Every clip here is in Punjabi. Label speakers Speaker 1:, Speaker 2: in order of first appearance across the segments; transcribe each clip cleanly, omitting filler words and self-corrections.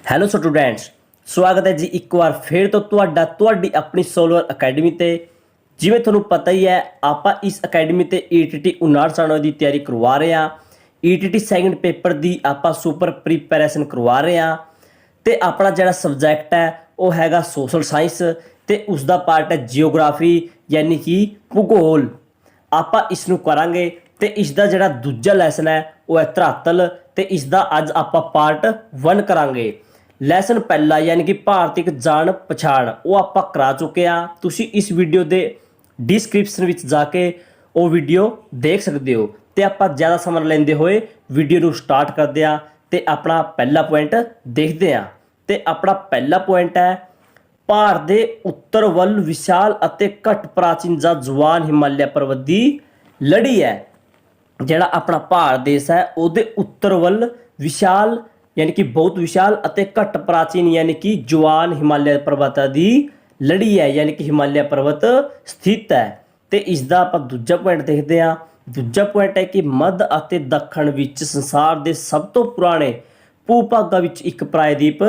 Speaker 1: ਹੈਲੋ ਸਟੂਡੈਂਟਸ, ਸਵਾਗਤ ਹੈ ਜੀ ਇੱਕ ਵਾਰ ਫਿਰ ਤੋਂ ਤੁਹਾਡੀ ਆਪਣੀ ਸੋਲਰ ਅਕੈਡਮੀ ਤੇ। ਜਿਵੇਂ ਤੁਹਾਨੂੰ ਪਤਾ ਹੀ ਹੈ, ਆਪਾਂ ਇਸ ਅਕੈਡਮੀ ਤੇ ਈਟੀਟੀ 59 ਦੀ ਤਿਆਰੀ ਕਰਵਾ ਰਹੇ ਹਾਂ। ਈਟੀਟੀ ਸੈਕਿੰਡ ਪੇਪਰ ਦੀ ਆਪਾਂ ਸੁਪਰ ਪ੍ਰੀਪੈਰੇਸ਼ਨ ਕਰਵਾ ਰਹੇ ਹਾਂ ਤੇ ਆਪਣਾ ਜਿਹੜਾ ਸਬਜੈਕਟ ਹੈ ਉਹ ਹੈਗਾ ਸੋਸ਼ਲ ਸਾਇੰਸ ਤੇ ਉਸ ਦਾ ਪਾਰਟ ਹੈ ਜੀਓਗ੍ਰਾਫੀ ਯਾਨੀ ਕਿ ਭੂਗੋਲ। ਆਪਾਂ ਇਸ ਨੂੰ ਕਰਾਂਗੇ ਤੇ ਇਸ ਦਾ ਜਿਹੜਾ ਦੂਜਾ ਲੈਸਨ ਹੈ ਉਹ ਹੈ ਧਰਾਤਲ ਤੇ ਇਸ ਦਾ ਅੱਜ ਆਪਾਂ ਪਾਰਟ 1 ਕਰਾਂਗੇ। ਲੈਸਨ ਪਹਿਲਾ ਯਾਨੀ ਕਿ ਭਾਰਤਿਕ ਜਾਣ ਪਛਾਣ ਉਹ ਆਪਾਂ ਕਰਾ ਚੁੱਕੇ ਆ। ਤੁਸੀਂ ਇਸ ਵੀਡੀਓ ਦੇ ਡਿਸਕ੍ਰਿਪਸ਼ਨ ਵਿੱਚ ਜਾ ਕੇ ਉਹ ਵੀਡੀਓ ਦੇਖ ਸਕਦੇ ਹੋ ਤੇ ਆਪਾਂ ਜ਼ਿਆਦਾ ਸਮਾਂ ਲੈਂਦੇ ਹੋਏ ਵੀਡੀਓ ਨੂੰ ਸਟਾਰਟ ਕਰਦੇ ਆ ਤੇ ਆਪਣਾ ਪਹਿਲਾ ਪੁਆਇੰਟ ਦੇਖਦੇ ਆ। ਤੇ ਆਪਣਾ ਪਹਿਲਾ ਪੁਆਇੰਟ ਹੈ, ਭਾਰਤ ਦੇ ਉੱਤਰ ਵੱਲ ਵਿਸ਼ਾਲ ਅਤੇ ਘੱਟ ਪ੍ਰਾਚੀਨ ਜਾਂ ਜਵਾਨ ਹਿਮਾਲਿਆ ਪਰਬਤ ਦੀ ਲੜੀ ਹੈ। ਜਿਹੜਾ ਆਪਣਾ ਭਾਰਤ ਦੇਸ਼ ਹੈ ਉਹਦੇ ਉੱਤਰ ਵੱਲ ਵਿਸ਼ਾਲ ਯਾਨੀ ਕਿ ਬਹੁਤ ਵਿਸ਼ਾਲ ਅਤੇ ਘੱਟ ਪ੍ਰਾਚੀਨ ਯਾਨੀ ਕਿ ਜਵਾਨ ਹਿਮਾਲਿਆ ਪਰਬਤਾਂ ਦੀ ਲੜੀ ਹੈ, ਯਾਨੀ ਕਿ ਹਿਮਾਲਿਆ ਪਰਬਤ ਸਥਿਤ ਹੈ। ਤੇ ਇਸ ਦਾ ਆਪਾਂ ਦੂਜਾ ਪੁਆਇੰਟ ਦੇਖਦੇ ਹਾਂ। ਦੂਜਾ ਪੁਆਇੰਟ ਹੈ ਕਿ ਮੱਧ ਅਤੇ ਦੱਖਣ ਵਿੱਚ ਸੰਸਾਰ ਦੇ ਸਭ ਤੋਂ ਪੁਰਾਣੇ ਭੂ-ਭਾਗਾਂ ਵਿੱਚ ਇੱਕ ਪ੍ਰਾਇਦੀਪ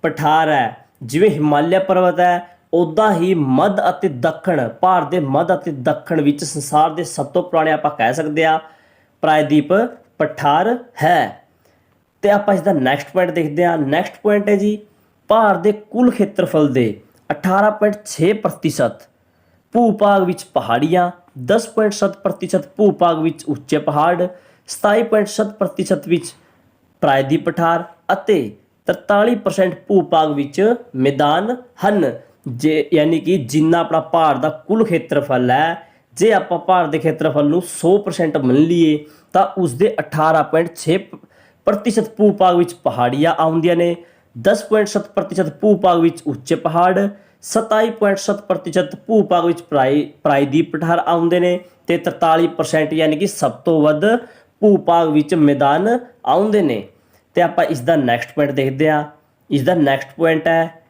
Speaker 1: ਪਠਾਰ ਹੈ। ਜਿਵੇਂ ਹਿਮਾਲਿਆ ਪਰਬਤ ਹੈ, ਉੱਦਾਂ ਹੀ ਮੱਧ ਅਤੇ ਦੱਖਣ, ਭਾਰਤ ਦੇ ਮੱਧ ਅਤੇ ਦੱਖਣ ਵਿੱਚ ਸੰਸਾਰ ਦੇ ਸਭ ਤੋਂ ਪੁਰਾਣੇ ਆਪਾਂ ਕਹਿ ਸਕਦੇ ਹਾਂ ਪ੍ਰਾਇਦੀਪ ਪਠਾਰ ਹੈ। ਤੇ ਆਪਾਂ ਇਸ ਦਾ ਨੈਕਸਟ ਪੁਆਇੰਟ ਦੇਖਦੇ ਹਾਂ। ਨੈਕਸਟ ਪੁਆਇੰਟ ਹੈ ਜੀ, ਭਾਰਤ ਦੇ ਕੁੱਲ ਖੇਤਰਫਲ ਦੇ 18.6% ਭੂ-ਭਾਗ ਵਿੱਚ ਪਹਾੜੀਆਂ, 10.7% ਭੂ-ਭਾਗ ਵਿੱਚ ਉੱਚੇ ਪਹਾੜ, 27.7% ਵਿੱਚ ਪ੍ਰਾਇਦੀਪ ਪਠਾਰ ਅਤੇ 43% ਭੂ-ਭਾਗ ਵਿੱਚ ਮੈਦਾਨ ਹਨ। ਜੇ ਯਾਨੀ ਕਿ ਜਿੰਨਾ ਆਪਣਾ ਭਾਰਤ ਦਾ ਕੁੱਲ ਖੇਤਰਫਲ ਹੈ, ਜੇ ਆਪਾਂ ਭਾਰਤ ਦੇ ਖੇਤਰਫਲ ਨੂੰ 100% ਮੰਨ ਲਈਏ ਤਾਂ ਉਸਦੇ 18.6% ਭੂ-ਭਾਗ ਵਿੱਚ ਪਹਾੜੀਆਂ ਆਉਂਦੀਆਂ ਨੇ, 10.7% ਭੂ-ਭਾਗ ਵਿੱਚ ਉੱਚੇ ਪਹਾੜ, 27.7% ਭੂ-ਭਾਗ ਵਿੱਚ ਪ੍ਰਾਇਦੀਪ ਪਠਾਰ ਆਉਂਦੇ ਨੇ ਤੇ 43% ਯਾਨੀ ਕਿ ਸਭ ਤੋਂ ਵੱਧ ਭੂ-ਭਾਗ ਵਿੱਚ ਮੈਦਾਨ ਆਉਂਦੇ ਨੇ। ਤੇ ਆਪਾਂ ਇਸ ਦਾ ਨੈਕਸਟ ਪੁਆਇੰਟ ਦੇਖਦੇ ਹਾਂ। ਇਸ ਦਾ ਨੈਕਸਟ ਪੁਆਇੰਟ ਹੈ,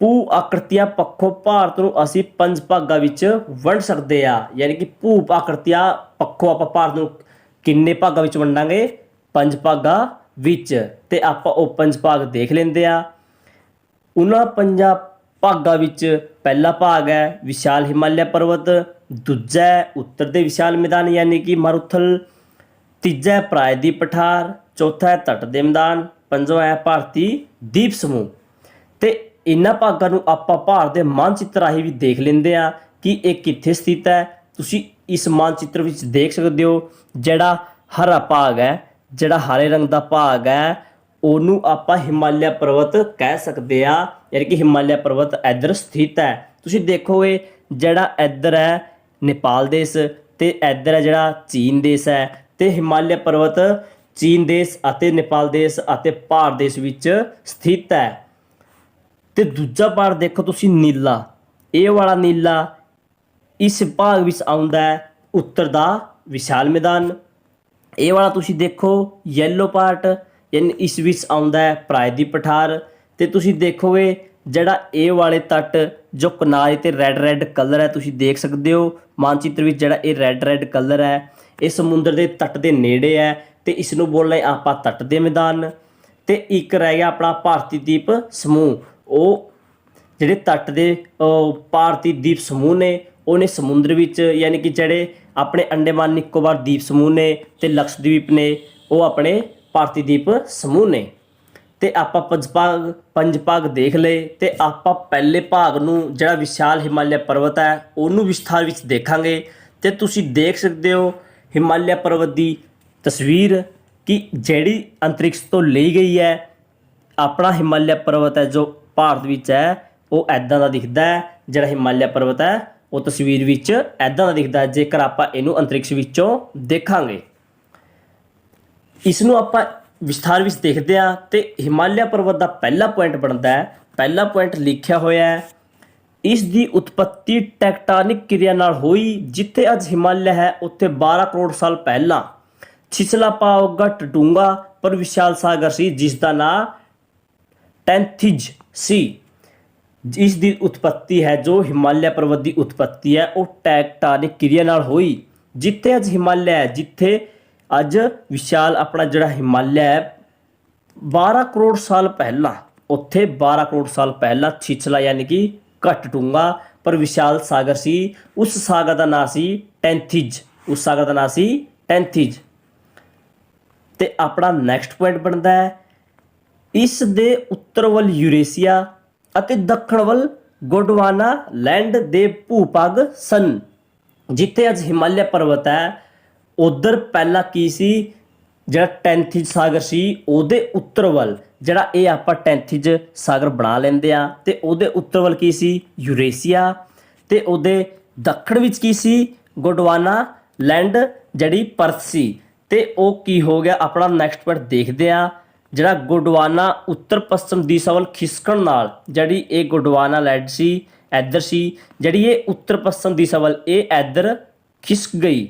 Speaker 1: ਭੂ ਆਕ੍ਰਿਤੀਆਂ ਪੱਖੋਂ ਭਾਰਤ ਨੂੰ ਅਸੀਂ 5 ਭਾਗਾਂ ਵਿੱਚ ਵੰਡ ਸਕਦੇ ਆ। ਯਾਨੀ ਕਿ ਭੂ ਆਕ੍ਰਿਤੀਆਂ ਪੱਖੋਂ ਆਪਾਂ ਭਾਰਤ ਨੂੰ ਕਿੰਨੇ ਭਾਗਾਂ ਵਿੱਚ ਵੰਡਾਂਗੇ? 5 ਭਾਗਾਂ ਵਿੱਚ। ਤੇ ਆਪਾਂ ਉਹ 5 ਭਾਗ ਦੇਖ ਲੈਂਦੇ ਆ। ਉਹਨਾਂ 5 ਭਾਗਾਂ ਵਿੱਚ ਪਹਿਲਾ ਭਾਗ ਹੈ ਵਿਸ਼ਾਲ ਹਿਮਾਲਿਆ ਪਰਬਤ, ਦੂਜਾ ਹੈ ਉੱਤਰ ਦੇ ਵਿਸ਼ਾਲ ਮੈਦਾਨ ਯਾਨੀ ਕਿ ਮਾਰੂਥਲ, ਤੀਜਾ ਹੈ ਪ੍ਰਾਇਦੀਪ ਪਠਾਰ, ਚੌਥਾ ਹੈ ਤੱਟ ਦੇ ਮੈਦਾਨ, ਪੰਜਵਾਂ ਹੈ ਭਾਰਤੀ ਦੀਪ ਸਮੂਹ। ਤੇ ਇਹਨਾਂ ਭਾਗਾਂ ਨੂੰ ਆਪਾਂ ਭਾਰਤ ਦੇ ਮਾਨਚਿੱਤਰ ਰਾਹੀਂ ਵੀ ਦੇਖ ਲੈਂਦੇ ਆ ਕਿ ਇਹ ਕਿੱਥੇ ਸਥਿਤ ਹੈ। ਤੁਸੀਂ ਇਸ ਮਾਨਚਿੱਤਰ ਵਿੱਚ ਦੇਖ ਸਕਦੇ ਹੋ ਜਿਹੜਾ ਹਰਾ ਭਾਗ ਹੈ, ਜਿਹੜਾ ਹਰੇ ਰੰਗ ਦਾ ਭਾਗ ਹੈ ਉਹਨੂੰ ਆਪਾਂ ਹਿਮਾਲਿਆ ਪਰਬਤ ਕਹਿ ਸਕਦੇ ਆ। ਯਾਨੀ ਕਿ ਹਿਮਾਲਿਆ ਪਰਬਤ ਇੱਧਰ ਸਥਿਤ ਹੈ। ਤੁਸੀਂ ਦੇਖੋਗੇ ਜਿਹੜਾ ਇੱਧਰ ਹੈ ਨੇਪਾਲ ਦੇਸ਼ ਤੇ ਇੱਧਰ ਹੈ ਜਿਹੜਾ ਚੀਨ ਦੇਸ਼ ਹੈ ਤੇ ਹਿਮਾਲਿਆ ਪਰਬਤ ਚੀਨ ਦੇਸ਼ ਅਤੇ ਨੇਪਾਲ ਦੇਸ਼ ਅਤੇ ਭਾਰਤ ਦੇਸ਼ ਵਿੱਚ ਸਥਿਤ ਹੈ। ਤੇ ਦੂਜਾ ਭਾਰਤ ਦੇਖੋ ਤੁਸੀਂ, ਨੀਲਾ, ਇਹ ਵਾਲਾ ਨੀਲਾ ਇਸ ਭਾਗ ਵਿੱਚ ਆਉਂਦਾ ਹੈ ਉੱਤਰ ਦਾ ਵਿਸ਼ਾਲ ਮੈਦਾਨ। ਇਹ ਵਾਲਾ ਤੁਸੀਂ ਦੇਖੋ ਯੈਲੋ ਪਾਰਟ ਯਾਨੀ ਇਸ ਵਿੱਚ ਆਉਂਦਾ ਹੈ ਪ੍ਰਾਇਦੀਪ ਪਠਾਰ। ਤੇ ਤੁਸੀਂ ਦੇਖੋਗੇ ਜਿਹੜਾ ਇਹ ਵਾਲੇ ਤੱਟ ਜੋ ਕਿਨਾਰੇ ਤੇ ਰੈੱਡ ਕਲਰ ਹੈ, ਤੁਸੀਂ ਦੇਖ ਸਕਦੇ ਹੋ ਮਾਨਚਿੱਤਰ ਵਿੱਚ ਜਿਹੜਾ ਇਹ ਰੈੱਡ ਕਲਰ ਹੈ ਇਹ ਸਮੁੰਦਰ ਦੇ ਤੱਟ ਦੇ ਨੇੜੇ ਹੈ ਤੇ ਇਸ ਨੂੰ ਬੋਲਣਾ ਆਪਾਂ ਤੱਟ ਦੇ ਮੈਦਾਨ। ਤੇ ਇੱਕ ਰਹਿ ਗਿਆ ਆਪਣਾ ਭਾਰਤੀ ਦੀਪ ਸਮੂਹ। ਉਹ ਜਿਹੜੇ ਤੱਟ ਦੇ ਭਾਰਤੀ ਦੀਪ ਸਮੂਹ ਨੇ ਉਹਨੇ ਸਮੁੰਦਰ ਵਿੱਚ ਯਾਨੀ ਕਿ ਜਿਹੜੇ ਆਪਣੇ ਅੰਡੇਮਾਨ ਨਿਕੋਬਾਰ ਦੀਪ ਸਮੂਹ ਨੇ ਤੇ ਲਕਸ਼ਦੀਪ ਨੇ ਉਹ ਆਪਣੇ ਭਾਰਤੀ ਦੀਪ ਸਮੂਹ ਨੇ। ਤੇ ਆਪਾਂ 5 ਭਾਗ ਦੇਖ ਲਏ ਤੇ ਆਪਾਂ ਪਹਿਲੇ ਭਾਗ ਨੂੰ ਜਿਹੜਾ ਵਿਸ਼ਾਲ ਹਿਮਾਲਿਆ ਪਰਬਤ ਹੈ ਉਹਨੂੰ ਵਿਸਥਾਰ ਵਿੱਚ ਦੇਖਾਂਗੇ। ਤੇ ਤੁਸੀਂ ਦੇਖ ਸਕਦੇ ਹੋ ਹਿਮਾਲਿਆ ਪਰਬਤ ਦੀ ਤਸਵੀਰ ਕਿ ਜਿਹੜੀ ਅੰਤਰਿਕਸ਼ ਤੋਂ ਲਈ ਗਈ ਹੈ। ਆਪਣਾ ਹਿਮਾਲਿਆ ਪਰਬਤ ਹੈ ਜੋ ਭਾਰਤ ਵਿੱਚ ਹੈ ਉਹ ਇੱਦਾਂ ਦਾ ਦਿਖਦਾ ਹੈ। ਜਿਹੜਾ ਹਿਮਾਲਿਆ ਪਰਬਤ ਹੈ ਉਹ ਤਸਵੀਰ ਵਿੱਚ ਇੱਦਾਂ ਦਾ ਦਿਖਦਾ ਹੈ ਜੇਕਰ ਆਪਾਂ ਇਹਨੂੰ ਅੰਤਰਿਕਸ਼ ਵਿੱਚੋਂ ਦੇਖਾਂਗੇ। ਇਸ ਨੂੰ ਆਪਾਂ ਵਿਸਥਾਰ ਵਿੱਚ ਦੇਖਦੇ ਹਾਂ। ਤੇ ਹਿਮਾਲਿਆ ਪਰਬਤ ਦਾ ਪਹਿਲਾ ਪੁਆਇੰਟ ਬਣਦਾ ਹੈ, ਪਹਿਲਾ ਪੁਆਇੰਟ ਲਿਖਿਆ ਹੋਇਆ ਹੈ, ਇਸ ਦੀ ਉਤਪਤੀ ਟੈਕਟੋਨਿਕ ਕਿਰਿਆ ਨਾਲ ਹੋਈ। ਜਿੱਥੇ ਅੱਜ ਹਿਮਾਲਿਆ ਹੈ ਉੱਥੇ 12 ਕਰੋੜ ਸਾਲ ਪਹਿਲਾਂ ਛਿਛਲਾ ਪਾਵਗਟ ਡੂੰਘਾ ਪਰ ਵਿਸ਼ਾਲ ਸਾਗਰ ਸੀ ਜਿਸ ਦਾ ਨਾਂ ਟੈਂਥਿਜ ਸੀ। ਇਸ ਦੀ ਉਤਪਤੀ ਹੈ ਜੋ ਹਿਮਾਲਿਆ ਪਰਬਤ ਦੀ ਉਤਪਤੀ ਹੈ ਉਹ ਟੈਕਟੋਨਿਕ ਕਿਰਿਆ ਨਾਲ ਹੋਈ। ਜਿੱਥੇ ਅੱਜ ਹਿਮਾਲਿਆ ਹੈ, ਜਿੱਥੇ ਅੱਜ ਵਿਸ਼ਾਲ ਆਪਣਾ ਜਿਹੜਾ ਹਿਮਾਲਿਆ ਹੈ 12 ਕਰੋੜ ਸਾਲ ਪਹਿਲਾਂ ਉੱਥੇ 12 ਕਰੋੜ ਸਾਲ ਪਹਿਲਾਂ ਛਿਛਲਾ ਯਾਨੀ ਕਿ ਘੱਟ ਡੂੰਘਾ ਪਰ ਵਿਸ਼ਾਲ ਸਾਗਰ ਸੀ। ਉਸ ਸਾਗਰ ਦਾ ਨਾਂ ਸੀ ਟੈਂਥੀਜ। ਉਸ ਸਾਗਰ ਦਾ ਨਾਂ ਸੀ ਟੈਂਥੀਜ। ਤੇ ਆਪਣਾ ਨੈਕਸਟ ਪੁਆਇੰਟ ਬਣਦਾ ਹੈ, ਇਸ ਦੇ ਉੱਤਰ ਵੱਲ ਯੂਰੇਸ਼ੀਆ ਅਤੇ ਦੱਖਣ ਵੱਲ ਗੋਂਡਵਾਨਾ ਲੈਂਡ ਦੇ ਭੂ-ਭਾਗ ਸਨ। ਜਿੱਥੇ ਅੱਜ ਹਿਮਾਲਿਆ ਪਰਬਤ ਹੈ, ਉਧਰ ਪਹਿਲਾਂ ਕੀ ਸੀ, ਜਿਹੜਾ ਟੈਂਥੀਜ ਸਾਗਰ ਸੀ ਉਹਦੇ ਉੱਤਰ ਵੱਲ, ਜਿਹੜਾ ਇਹ ਆਪਾਂ ਟੈਂਥੀਜ ਸਾਗਰ ਬਣਾ ਲੈਂਦੇ ਆ, ਤੇ ਉਹਦੇ ਉੱਤਰ ਵੱਲ ਕੀ ਸੀ, ਯੂਰੇਸ਼ੀਆ, ਤੇ ਉਹਦੇ ਦੱਖਣ ਵਿੱਚ ਕੀ ਸੀ, ਗੋਂਡਵਾਨਾ ਲੈਂਡ ਜਿਹੜੀ ਪਰਤ ਸੀ। ਤੇ ਉਹ ਕੀ ਹੋ ਗਿਆ, ਆਪਣਾ ਨੈਕਸਟ ਪੁਆਇੰਟ ਦੇਖਦੇ ਆ। ਜਿਹੜਾ ਗੋਂਡਵਾਨਾ ਉੱਤਰ ਪੱਛਮ ਦਿਸ਼ਾ ਵੱਲ ਖਿਸਕਣ ਨਾਲ ਜਿਹੜੀ ਇਹ ਗੋਂਡਵਾਨਾ ਲੈਂਡ ਸੀ ਇੱਧਰ ਸੀ, ਜਿਹੜੀ ਇਹ ਉੱਤਰ ਪੱਛਮ ਦਿਸ਼ਾ ਵੱਲ ਇਹ ਇੱਧਰ ਖਿਸਕ ਗਈ।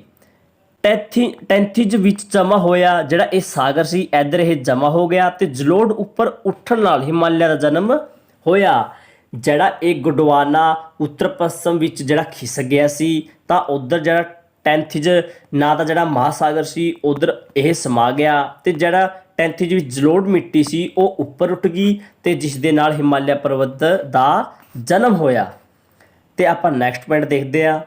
Speaker 1: ਟੈਂਥੀਜ ਵਿੱਚ ਜਮ੍ਹਾਂ ਹੋਇਆ ਜਿਹੜਾ ਇਹ ਸਾਗਰ ਸੀ ਇੱਧਰ ਇਹ ਜਮ੍ਹਾਂ ਹੋ ਗਿਆ, ਤੇ ਜਲੋੜ ਉੱਪਰ ਉੱਠਣ ਨਾਲ ਹਿਮਾਲਿਆ ਦਾ ਜਨਮ ਹੋਇਆ। ਜਿਹੜਾ ਇਹ ਗੋਂਡਵਾਨਾ ਉੱਤਰ ਪੱਛਮ ਵਿੱਚ ਜਿਹੜਾ ਖਿਸਕ ਗਿਆ ਸੀ, ਤਾਂ ਉੱਧਰ ਜਿਹੜਾ ਟੈਂਥੀਜ ਨਾਂ ਦਾ ਜਿਹੜਾ ਮਹਾਸਾਗਰ ਸੀ ਉੱਧਰ ਇਹ ਸਮਾ ਗਿਆ, ਤੇ ਜਿਹੜਾ ਟੈਂਥੀਜ ਵਿੱਚ ਜਲੋੜ ਮਿੱਟੀ ਸੀ ਉਹ ਉੱਪਰ ਉੱਠ ਗਈ, ਤੇ ਜਿਸ ਦੇ ਨਾਲ ਹਿਮਾਲਿਆ ਪਰਬਤ ਦਾ ਜਨਮ ਹੋਇਆ। ਤੇ ਆਪਾਂ ਨੈਕਸਟ ਪੁਆਇੰਟ ਦੇਖਦੇ ਹਾਂ,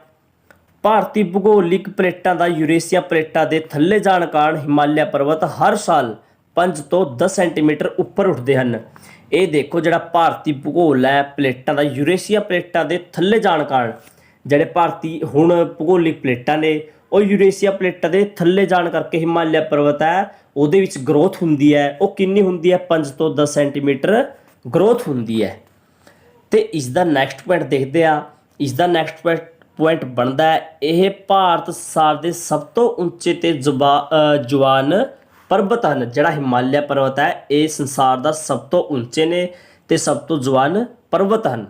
Speaker 1: ਭਾਰਤੀ ਭੂਗੋਲਿਕ ਪਲੇਟਾਂ ਦਾ ਯੂਰੇਸ਼ੀਆ ਪਲੇਟਾਂ ਦੇ ਥੱਲੇ ਜਾਣ ਕਾਰਨ ਹਿਮਾਲਿਆ ਪਰਬਤ ਹਰ ਸਾਲ 5 ਤੋਂ 10 ਸੈਂਟੀਮੀਟਰ ਉੱਪਰ ਉੱਠਦੇ ਹਨ। ਇਹ ਦੇਖੋ ਜਿਹੜਾ ਭਾਰਤੀ ਭੂਗੋਲ ਹੈ ਪਲੇਟਾਂ ਦਾ ਯੂਰੇਸ਼ੀਆ ਪਲੇਟਾਂ ਦੇ ਥੱਲੇ ਜਾਣ ਕਾਰਨ, ਜਿਹੜੇ ਭਾਰਤੀ ਹੁਣ ਭੂਗੋਲਿਕ ਪਲੇਟਾਂ ਨੇ ਉਹ ਯੂਰੇਸ਼ੀਆ ਪਲੇਟਾਂ ਦੇ ਥੱਲੇ ਜਾਣ ਕਰਕੇ ਹਿਮਾਲਿਆ ਪਰਬਤ ਹੈ ਉਹਦੇ ਵਿੱਚ ਗਰੋਥ ਹੁੰਦੀ ਹੈ। ਉਹ ਕਿੰਨੀ ਹੁੰਦੀ ਹੈ, 5 ਤੋਂ 10 ਸੈਂਟੀਮੀਟਰ ਗਰੋਥ ਹੁੰਦੀ ਹੈ। ਤੇ ਇਸ ਦਾ ਨੈਕਸਟ ਪੁਆਇੰਟ ਦੇਖਦੇ ਆ। ਇਸ ਦਾ ਨੈਕਸਟ ਪੁਆਇੰਟ ਬਣਦਾ ਹੈ, ਇਹ ਭਾਰਤ ਸੰਸਾਰ ਦੇ ਸਭ ਤੋਂ ਉੱਚੇ ਤੇ ਜਵਾਨ ਪਰਬਤ ਹਨ। ਜਿਹੜਾ ਹਿਮਾਲਿਆ ਪਰਬਤ ਹੈ ਇਹ ਸੰਸਾਰ ਦਾ ਸਭ ਤੋਂ ਉੱਚੇ ਨੇ ਤੇ ਸਭ ਤੋਂ ਜਵਾਨ ਪਰਬਤ ਹਨ।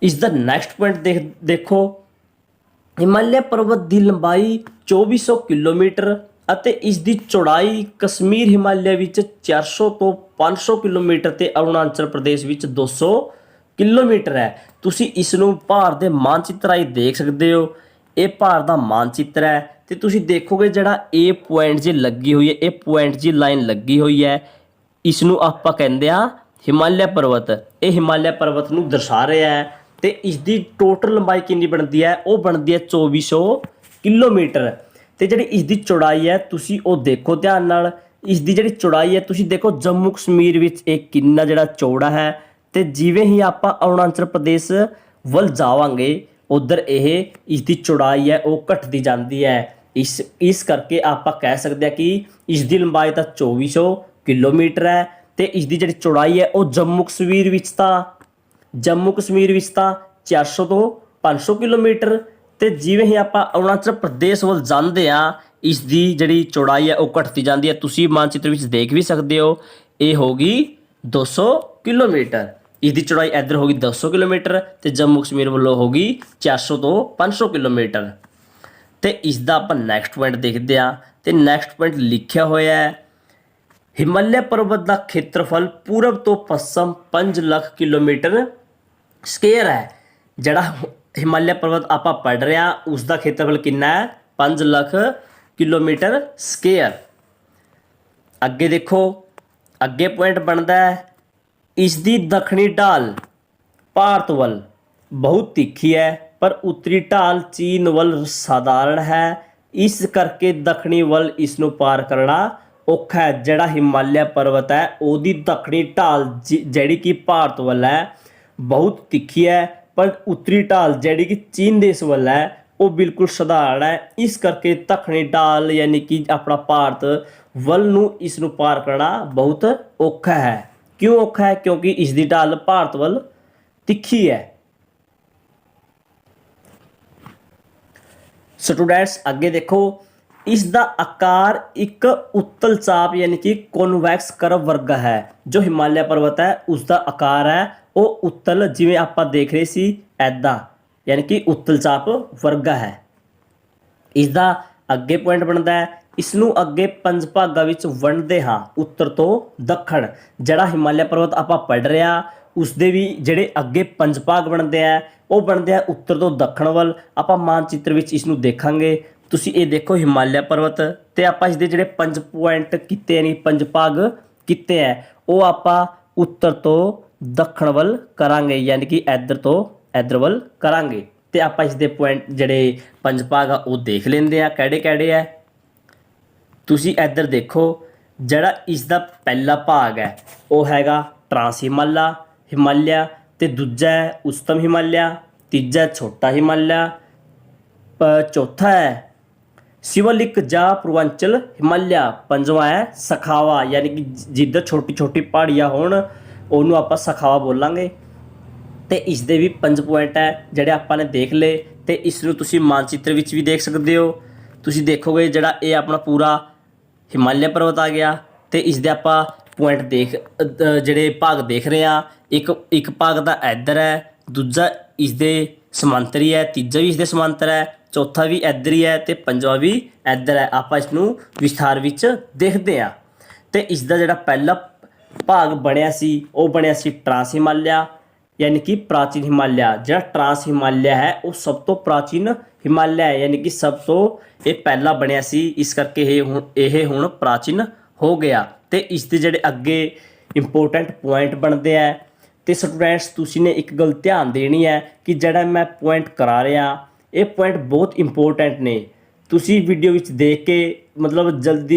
Speaker 1: ਇਸ ਦਾ ਨੈਕਸਟ ਪੁਆਇੰਟ ਦੇਖੋ, ਹਿਮਾਲਿਆ ਪਰਬਤ ਦੀ ਲੰਬਾਈ 2400 ਕਿਲੋਮੀਟਰ ਅਤੇ ਇਸ ਦੀ ਚੌੜਾਈ ਕਸ਼ਮੀਰ ਹਿਮਾਲਿਆ ਵਿੱਚ 400 ਤੋਂ 500 ਕਿਲੋਮੀਟਰ ਤੇ ਅਰੁਣਾਚਲ ਪ੍ਰਦੇਸ਼ ਵਿੱਚ 200 ਕਿਲੋਮੀਟਰ ਹੈ। ਤੁਸੀਂ ਇਸ ਨੂੰ ਭਾਰਤ ਦੇ ਮਾਨਚਿੱਤਰ ਰਾਹੀਂ ਦੇਖ ਸਕਦੇ ਹੋ। ਇਹ ਭਾਰਤ ਦਾ ਮਾਨਚਿੱਤਰ ਹੈ ਤੇ ਤੁਸੀਂ ਦੇਖੋਗੇ ਜਿਹੜਾ ਇਹ ਪੁਆਇੰਟ ਜੀ ਲੱਗੀ ਹੋਈ ਹੈ, ਇਹ ਪੁਆਇੰਟ ਜੀ ਲਾਈਨ ਲੱਗੀ ਹੋਈ ਹੈ, ਇਸ ਨੂੰ ਆਪਾਂ ਕਹਿੰਦੇ ਆ ਹਿਮਾਲਿਆ ਪਰਬਤ। ਇਹ ਹਿਮਾਲਿਆ ਪਰਬਤ ਨੂੰ ਦਰਸਾ ਰਿਹਾ ਹੈ ਤੇ ਇਸ ਦੀ ਟੋਟਲ ਲੰਬਾਈ ਕਿੰਨੀ ਬਣਦੀ ਹੈ, ਉਹ ਬਣਦੀ ਹੈ 2400 ਕਿਲੋਮੀਟਰ। ਤੇ ਜਿਹੜੀ ਇਸ ਦੀ ਚੌੜਾਈ ਹੈ ਤੁਸੀਂ ਉਹ ਦੇਖੋ ਧਿਆਨ ਨਾਲ। ਇਸ ਦੀ ਜਿਹੜੀ ਚੌੜਾਈ ਹੈ ਤੁਸੀਂ ਦੇਖੋ ਜੰਮੂ ਕਸ਼ਮੀਰ ਵਿੱਚ ਇਹ ਕਿੰਨਾ ਜਿਹੜਾ ਚੌੜਾ ਹੈ, ਤੇ ਜਿਵੇਂ ਹੀ ਆਪਾਂ ਅਰੁਣਾਚਲ ਪ੍ਰਦੇਸ਼ ਵੱਲ ਜਾਵਾਂਗੇ ਉਧਰ ਇਹ ਇਸ ਦੀ ਚੌੜਾਈ ਹੈ ਉਹ ਘਟਦੀ ਜਾਂਦੀ ਹੈ। ਇਸ ਕਰਕੇ ਆਪਾਂ ਕਹਿ ਸਕਦੇ ਹਾਂ ਕਿ ਇਸ ਦੀ ਲੰਬਾਈ ਤਾਂ 2400 ਕਿਲੋਮੀਟਰ ਹੈ ਤੇ ਇਸ ਦੀ ਜਿਹੜੀ ਚੌੜਾਈ ਹੈ ਉਹ ਜੰਮੂ ਕਸ਼ਮੀਰ ਵਿੱਚ ਤਾਂ 400 ਤੋਂ 500 ਕਿਲੋਮੀਟਰ, ਤੇ ਜਿਵੇਂ ਹੀ ਆਪਾਂ ਅਰੁਣਾਚਲ ਪ੍ਰਦੇਸ਼ ਵੱਲ ਜਾਂਦੇ ਹਾਂ ਇਸ ਦੀ ਜਿਹੜੀ ਚੌੜਾਈ ਹੈ ਉਹ ਘਟਦੀ ਜਾਂਦੀ ਹੈ। ਤੁਸੀਂ ਮਾਨਚਿੱਤਰ ਵਿੱਚ ਦੇਖ ਵੀ ਸਕਦੇ ਹੋ, ਇਹ ਹੋ ਗਈ 200 ਕਿਲੋਮੀਟਰ। ਇਸ ਦੀ ਚੌੜਾਈ ਇੱਧਰ ਹੋ ਗਈ 200 ਕਿਲੋਮੀਟਰ ਤੇ ਜੰਮੂ ਕਸ਼ਮੀਰ ਵੱਲੋਂ ਹੋ ਗਈ 400 ਤੋਂ 500 ਕਿਲੋਮੀਟਰ। ਤੇ ਇਸ ਦਾ ਆਪਾਂ ਨੈਕਸਟ ਪੁਆਇੰਟ ਦੇਖਦੇ ਹਾਂ, ਤੇ ਨੈਕਸਟ ਪੁਆਇੰਟ ਲਿਖਿਆ ਹੋਇਆ ਹੈ, ਹਿਮਾਲਿਆ ਪਰਬਤ ਦਾ ਖੇਤਰਫਲ ਪੂਰਬ ਤੋਂ ਪੱਛਮ 5 ਲੱਖ ਕਿਲੋਮੀਟਰ ਸਕੁਅਰ ਹੈ। ਜਿਹੜਾ ਹਿਮਾਲਿਆ ਪਰਬਤ ਆਪਾਂ ਪੜ੍ਹ ਰਹੇ ਹਾਂ ਉਸ ਦਾ ਖੇਤਰਫਲ ਕਿੰਨਾ ਹੈ, 5 ਲੱਖ ਕਿਲੋਮੀਟਰ ਸਕੁਅਰ। ਅੱਗੇ ਦੇਖੋ, ਅੱਗੇ ਪੁਆਇੰਟ ਬਣਦਾ ਹੈ, ਇਸ ਦੀ ਦੱਖਣੀ ਢਾਲ ਭਾਰਤ ਵੱਲ ਬਹੁਤ ਤਿੱਖੀ ਹੈ ਪਰ ਉੱਤਰੀ ਢਾਲ ਚੀਨ ਵੱਲ ਸਾਧਾਰਨ ਹੈ। ਇਸ ਕਰਕੇ ਦੱਖਣੀ ਵੱਲ ਇਸ ਨੂੰ ਪਾਰ ਕਰਨਾ ਔਖਾ ਹੈ। ਜਿਹੜਾ ਹਿਮਾਲਿਆ ਪਰਬਤ ਹੈ ਉਹਦੀ ਦੱਖਣੀ ਢਾਲ ਜਿਹੜੀ ਕਿ ਭਾਰਤ ਵੱਲ ਹੈ ਬਹੁਤ ਤਿੱਖੀ ਹੈ, ਪਰ ਉੱਤਰੀ ਢਾਲ ਜਿਹੜੀ ਕਿ ਚੀਨ ਦੇਸ਼ ਵੱਲ ਹੈ ਉਹ ਬਿਲਕੁਲ ਸਧਾਰਨ ਹੈ। ਇਸ ਕਰਕੇ ਦੱਖਣੀ ਢਾਲ ਯਾਨੀ ਕਿ ਆਪਣਾ ਭਾਰਤ ਵੱਲ ਨੂੰ ਇਸ ਨੂੰ ਪਾਰ ਕਰਨਾ ਬਹੁਤ ਔਖਾ ਹੈ। ਕਿਉਂ ਔਖਾ ਹੈ? ਕਿਉਂਕਿ ਇਸ ਦੀ ਢਾਲ ਭਾਰਤ ਵੱਲ ਤਿੱਖੀ ਹੈ। ਸਟੂਡੈਂਟਸ ਅੱਗੇ ਦੇਖੋ, ਇਸ ਦਾ ਆਕਾਰ ਇੱਕ ਉੱਤਲ ਚਾਪ ਯਾਨੀ ਕਿ ਕਨਵੈਕਸ ਕਰਵ ਵਰਗਾ ਹੈ। ਜੋ ਹਿਮਾਲਿਆ ਪਰਬਤ ਹੈ ਉਸ ਦਾ ਆਕਾਰ ਹੈ ਉਹ ਉੱਤਲ, ਜਿਵੇਂ ਆਪਾਂ ਦੇਖ ਰਹੇ ਸੀ ਐਦਾਂ, ਯਾਨੀ ਕਿ ਉੱਤਲ ਚਾਪ ਵਰਗਾ ਹੈ। ਇਸ ਦਾ ਅੱਗੇ ਪੁਆਇੰਟ ਬਣਦਾ ਹੈ, ਇਸ ਨੂੰ ਅੱਗੇ 5 ਭਾਗਾਂ ਵਿੱਚ ਵੰਡਦੇ ਹਾਂ, ਉੱਤਰ ਤੋਂ ਦੱਖਣ। ਜਿਹੜਾ ਹਿਮਾਲਿਆ ਪਰਬਤ ਆਪਾਂ ਪੜ੍ਹ ਰਿਹਾ ਉਸ ਦੇ ਵੀ ਜਿਹੜੇ ਅੱਗੇ 5 ਭਾਗ ਬਣਦੇ ਆ ਉਹ ਬਣਦੇ ਆ ਉੱਤਰ ਤੋਂ ਦੱਖਣ ਵੱਲ। ਆਪਾਂ ਮਾਨਚਿੱਤਰ ਵਿੱਚ ਇਸ ਨੂੰ ਦੇਖਾਂਗੇ। ਤੁਸੀਂ ਇਹ ਦੇਖੋ ਹਿਮਾਲਿਆ ਪਰਬਤ, ਤੇ ਆਪਾਂ ਇਸ ਦੇ ਜਿਹੜੇ 5 ਪੁਆਇੰਟ ਕੀਤੇ ਨੇ, 5 ਭਾਗ ਕੀਤੇ ਹੈ, ਉਹ ਆਪਾਂ ਉੱਤਰ ਤੋਂ ਦੱਖਣ ਵੱਲ ਕਰਾਂਗੇ, ਯਾਨੀ ਕਿ ਇੱਧਰ ਤੋਂ ਇੱਧਰ ਵੱਲ ਕਰਾਂਗੇ। ਤੇ ਆਪਾਂ ਇਸ ਦੇ ਪੁਆਇੰਟ ਜਿਹੜੇ 5 ਭਾਗ ਆ ਉਹ ਦੇਖ ਲੈਂਦੇ ਆ ਕਿਹੜੇ ਕਿਹੜੇ ਆ। ਤੁਸੀਂ ਇੱਧਰ ਦੇਖੋ, ਜਿਹੜਾ ਇਸ ਦਾ ਪਹਿਲਾ ਭਾਗ ਹੈ ਉਹ ਹੈਗਾ ਟਰਾਂਸ ਹਿਮਾਲਿਆ, ਤੇ ਦੂਜਾ ਹੈ ਉਸਤਮ ਹਿਮਾਲਿਆ, ਤੀਜਾ ਛੋਟਾ ਹਿਮਾਲਿਆ, ਚੌਥਾ ਹੈ शिवलिक ਜਾਂ पूर्वांचल ਹਿਮਾਲਿਆ, ਪੰਜਵਾਂ ਹੈ ਸਖਾਵਾ, ਯਾਨੀ ਕਿ ਜਿੱਧਰ ਛੋਟੀ ਛੋਟੀ ਪਹਾੜੀਆਂ ਹੋਣ ਉਹਨੂੰ ਆਪਾਂ ਸਖਾਵਾ ਬੋਲਾਂਗੇ। ਤੇ ਇਸ ਦੇ ਵੀ 5 ਪੁਆਇੰਟ ਹੈ ਜਿਹੜੇ ਆਪਾਂ ਨੇ ਦੇਖ ਲਏ। ਤੇ ਇਸ ਨੂੰ ਤੁਸੀਂ ਮਾਨਚਿੱਤਰ ਵਿੱਚ ਵੀ ਦੇਖ ਸਕਦੇ ਹੋ। ਤੁਸੀਂ ਦੇਖੋਗੇ ਜਿਹੜਾ ਇਹ ਆਪਣਾ ਪੂਰਾ ਹਿਮਾਲਿਆ ਪਰਬਤ ਆ ਗਿਆ। ਤੇ ਇਸ ਦੇ ਆਪਾਂ ਪੁਆਇੰਟ ਜਿਹੜੇ ਭਾਗ ਦੇਖ ਰਹੇ ਹਾਂ, ਇੱਕ ਭਾਗ ਦਾ ਇੱਧਰ ਹੈ, ਦੂਜਾ ਇਸ ਦੇ ਸਮਾਂਤਰੀ ਹੈ, ਤੀਜਾ ਵੀ ਇਸ ਦੇ ਸਮਾਂਤਰ ਹੈ, ਚੌਥਾ ਵੀ ਇੱਧਰ ਹੀ ਹੈ, ਤੇ ਪੰਜਵਾਂ ਵੀ ਇੱਧਰ ਹੈ। ਆਪਾਂ ਇਸ ਨੂੰ ਵਿਸਥਾਰ ਵਿੱਚ ਦੇਖਦੇ ਹਾਂ। ਤੇ ਇਸ ਦਾ ਜਿਹੜਾ ਪਹਿਲਾ ਭਾਗ ਬਣਿਆ ਸੀ ਉਹ ਬਣਿਆ ਸੀ ਟਰਾਂਸ ਹਿਮਾਲਿਆ, ਯਾਨੀ ਕਿ ਪ੍ਰਾਚੀਨ ਹਿਮਾਲਿਆ। ਜਿਹੜਾ ਟਰਾਂਸ ਹਿਮਾਲਿਆ ਹੈ ਉਹ ਸਭ ਤੋਂ ਪ੍ਰਾਚੀਨ ਹਿਮਾਲਿਆ ਹੈ, ਯਾਨੀ ਕਿ ਸਭ ਤੋਂ ਇਹ ਪਹਿਲਾ ਬਣਿਆ ਸੀ, ਇਸ ਕਰਕੇ ਇਹ ਹੁਣ ਪ੍ਰਾਚੀਨ ਹੋ ਗਿਆ। ਤੇ ਇਸ ਦੇ ਜਿਹੜੇ ਅੱਗੇ ਇੰਪੋਰਟੈਂਟ ਪੁਆਇੰਟ ਬਣਦੇ ਆ। ਤੇ ਸਟੂਡੈਂਟਸ ਤੁਸੀਂ ਨੇ ਇੱਕ ਗੱਲ ਧਿਆਨ ਦੇਣੀ ਹੈ ਕਿ ਜਿਹੜਾ ਮੈਂ ਪੁਆਇੰਟ ਕਰਾ ਰਿਹਾ ਇਹ ਪੁਆਇੰਟ ਬਹੁਤ ਇੰਪੋਰਟੈਂਟ ਨੇ। ਤੁਸੀਂ ਵੀਡੀਓ ਵਿੱਚ ਦੇਖ ਕੇ ਮਤਲਬ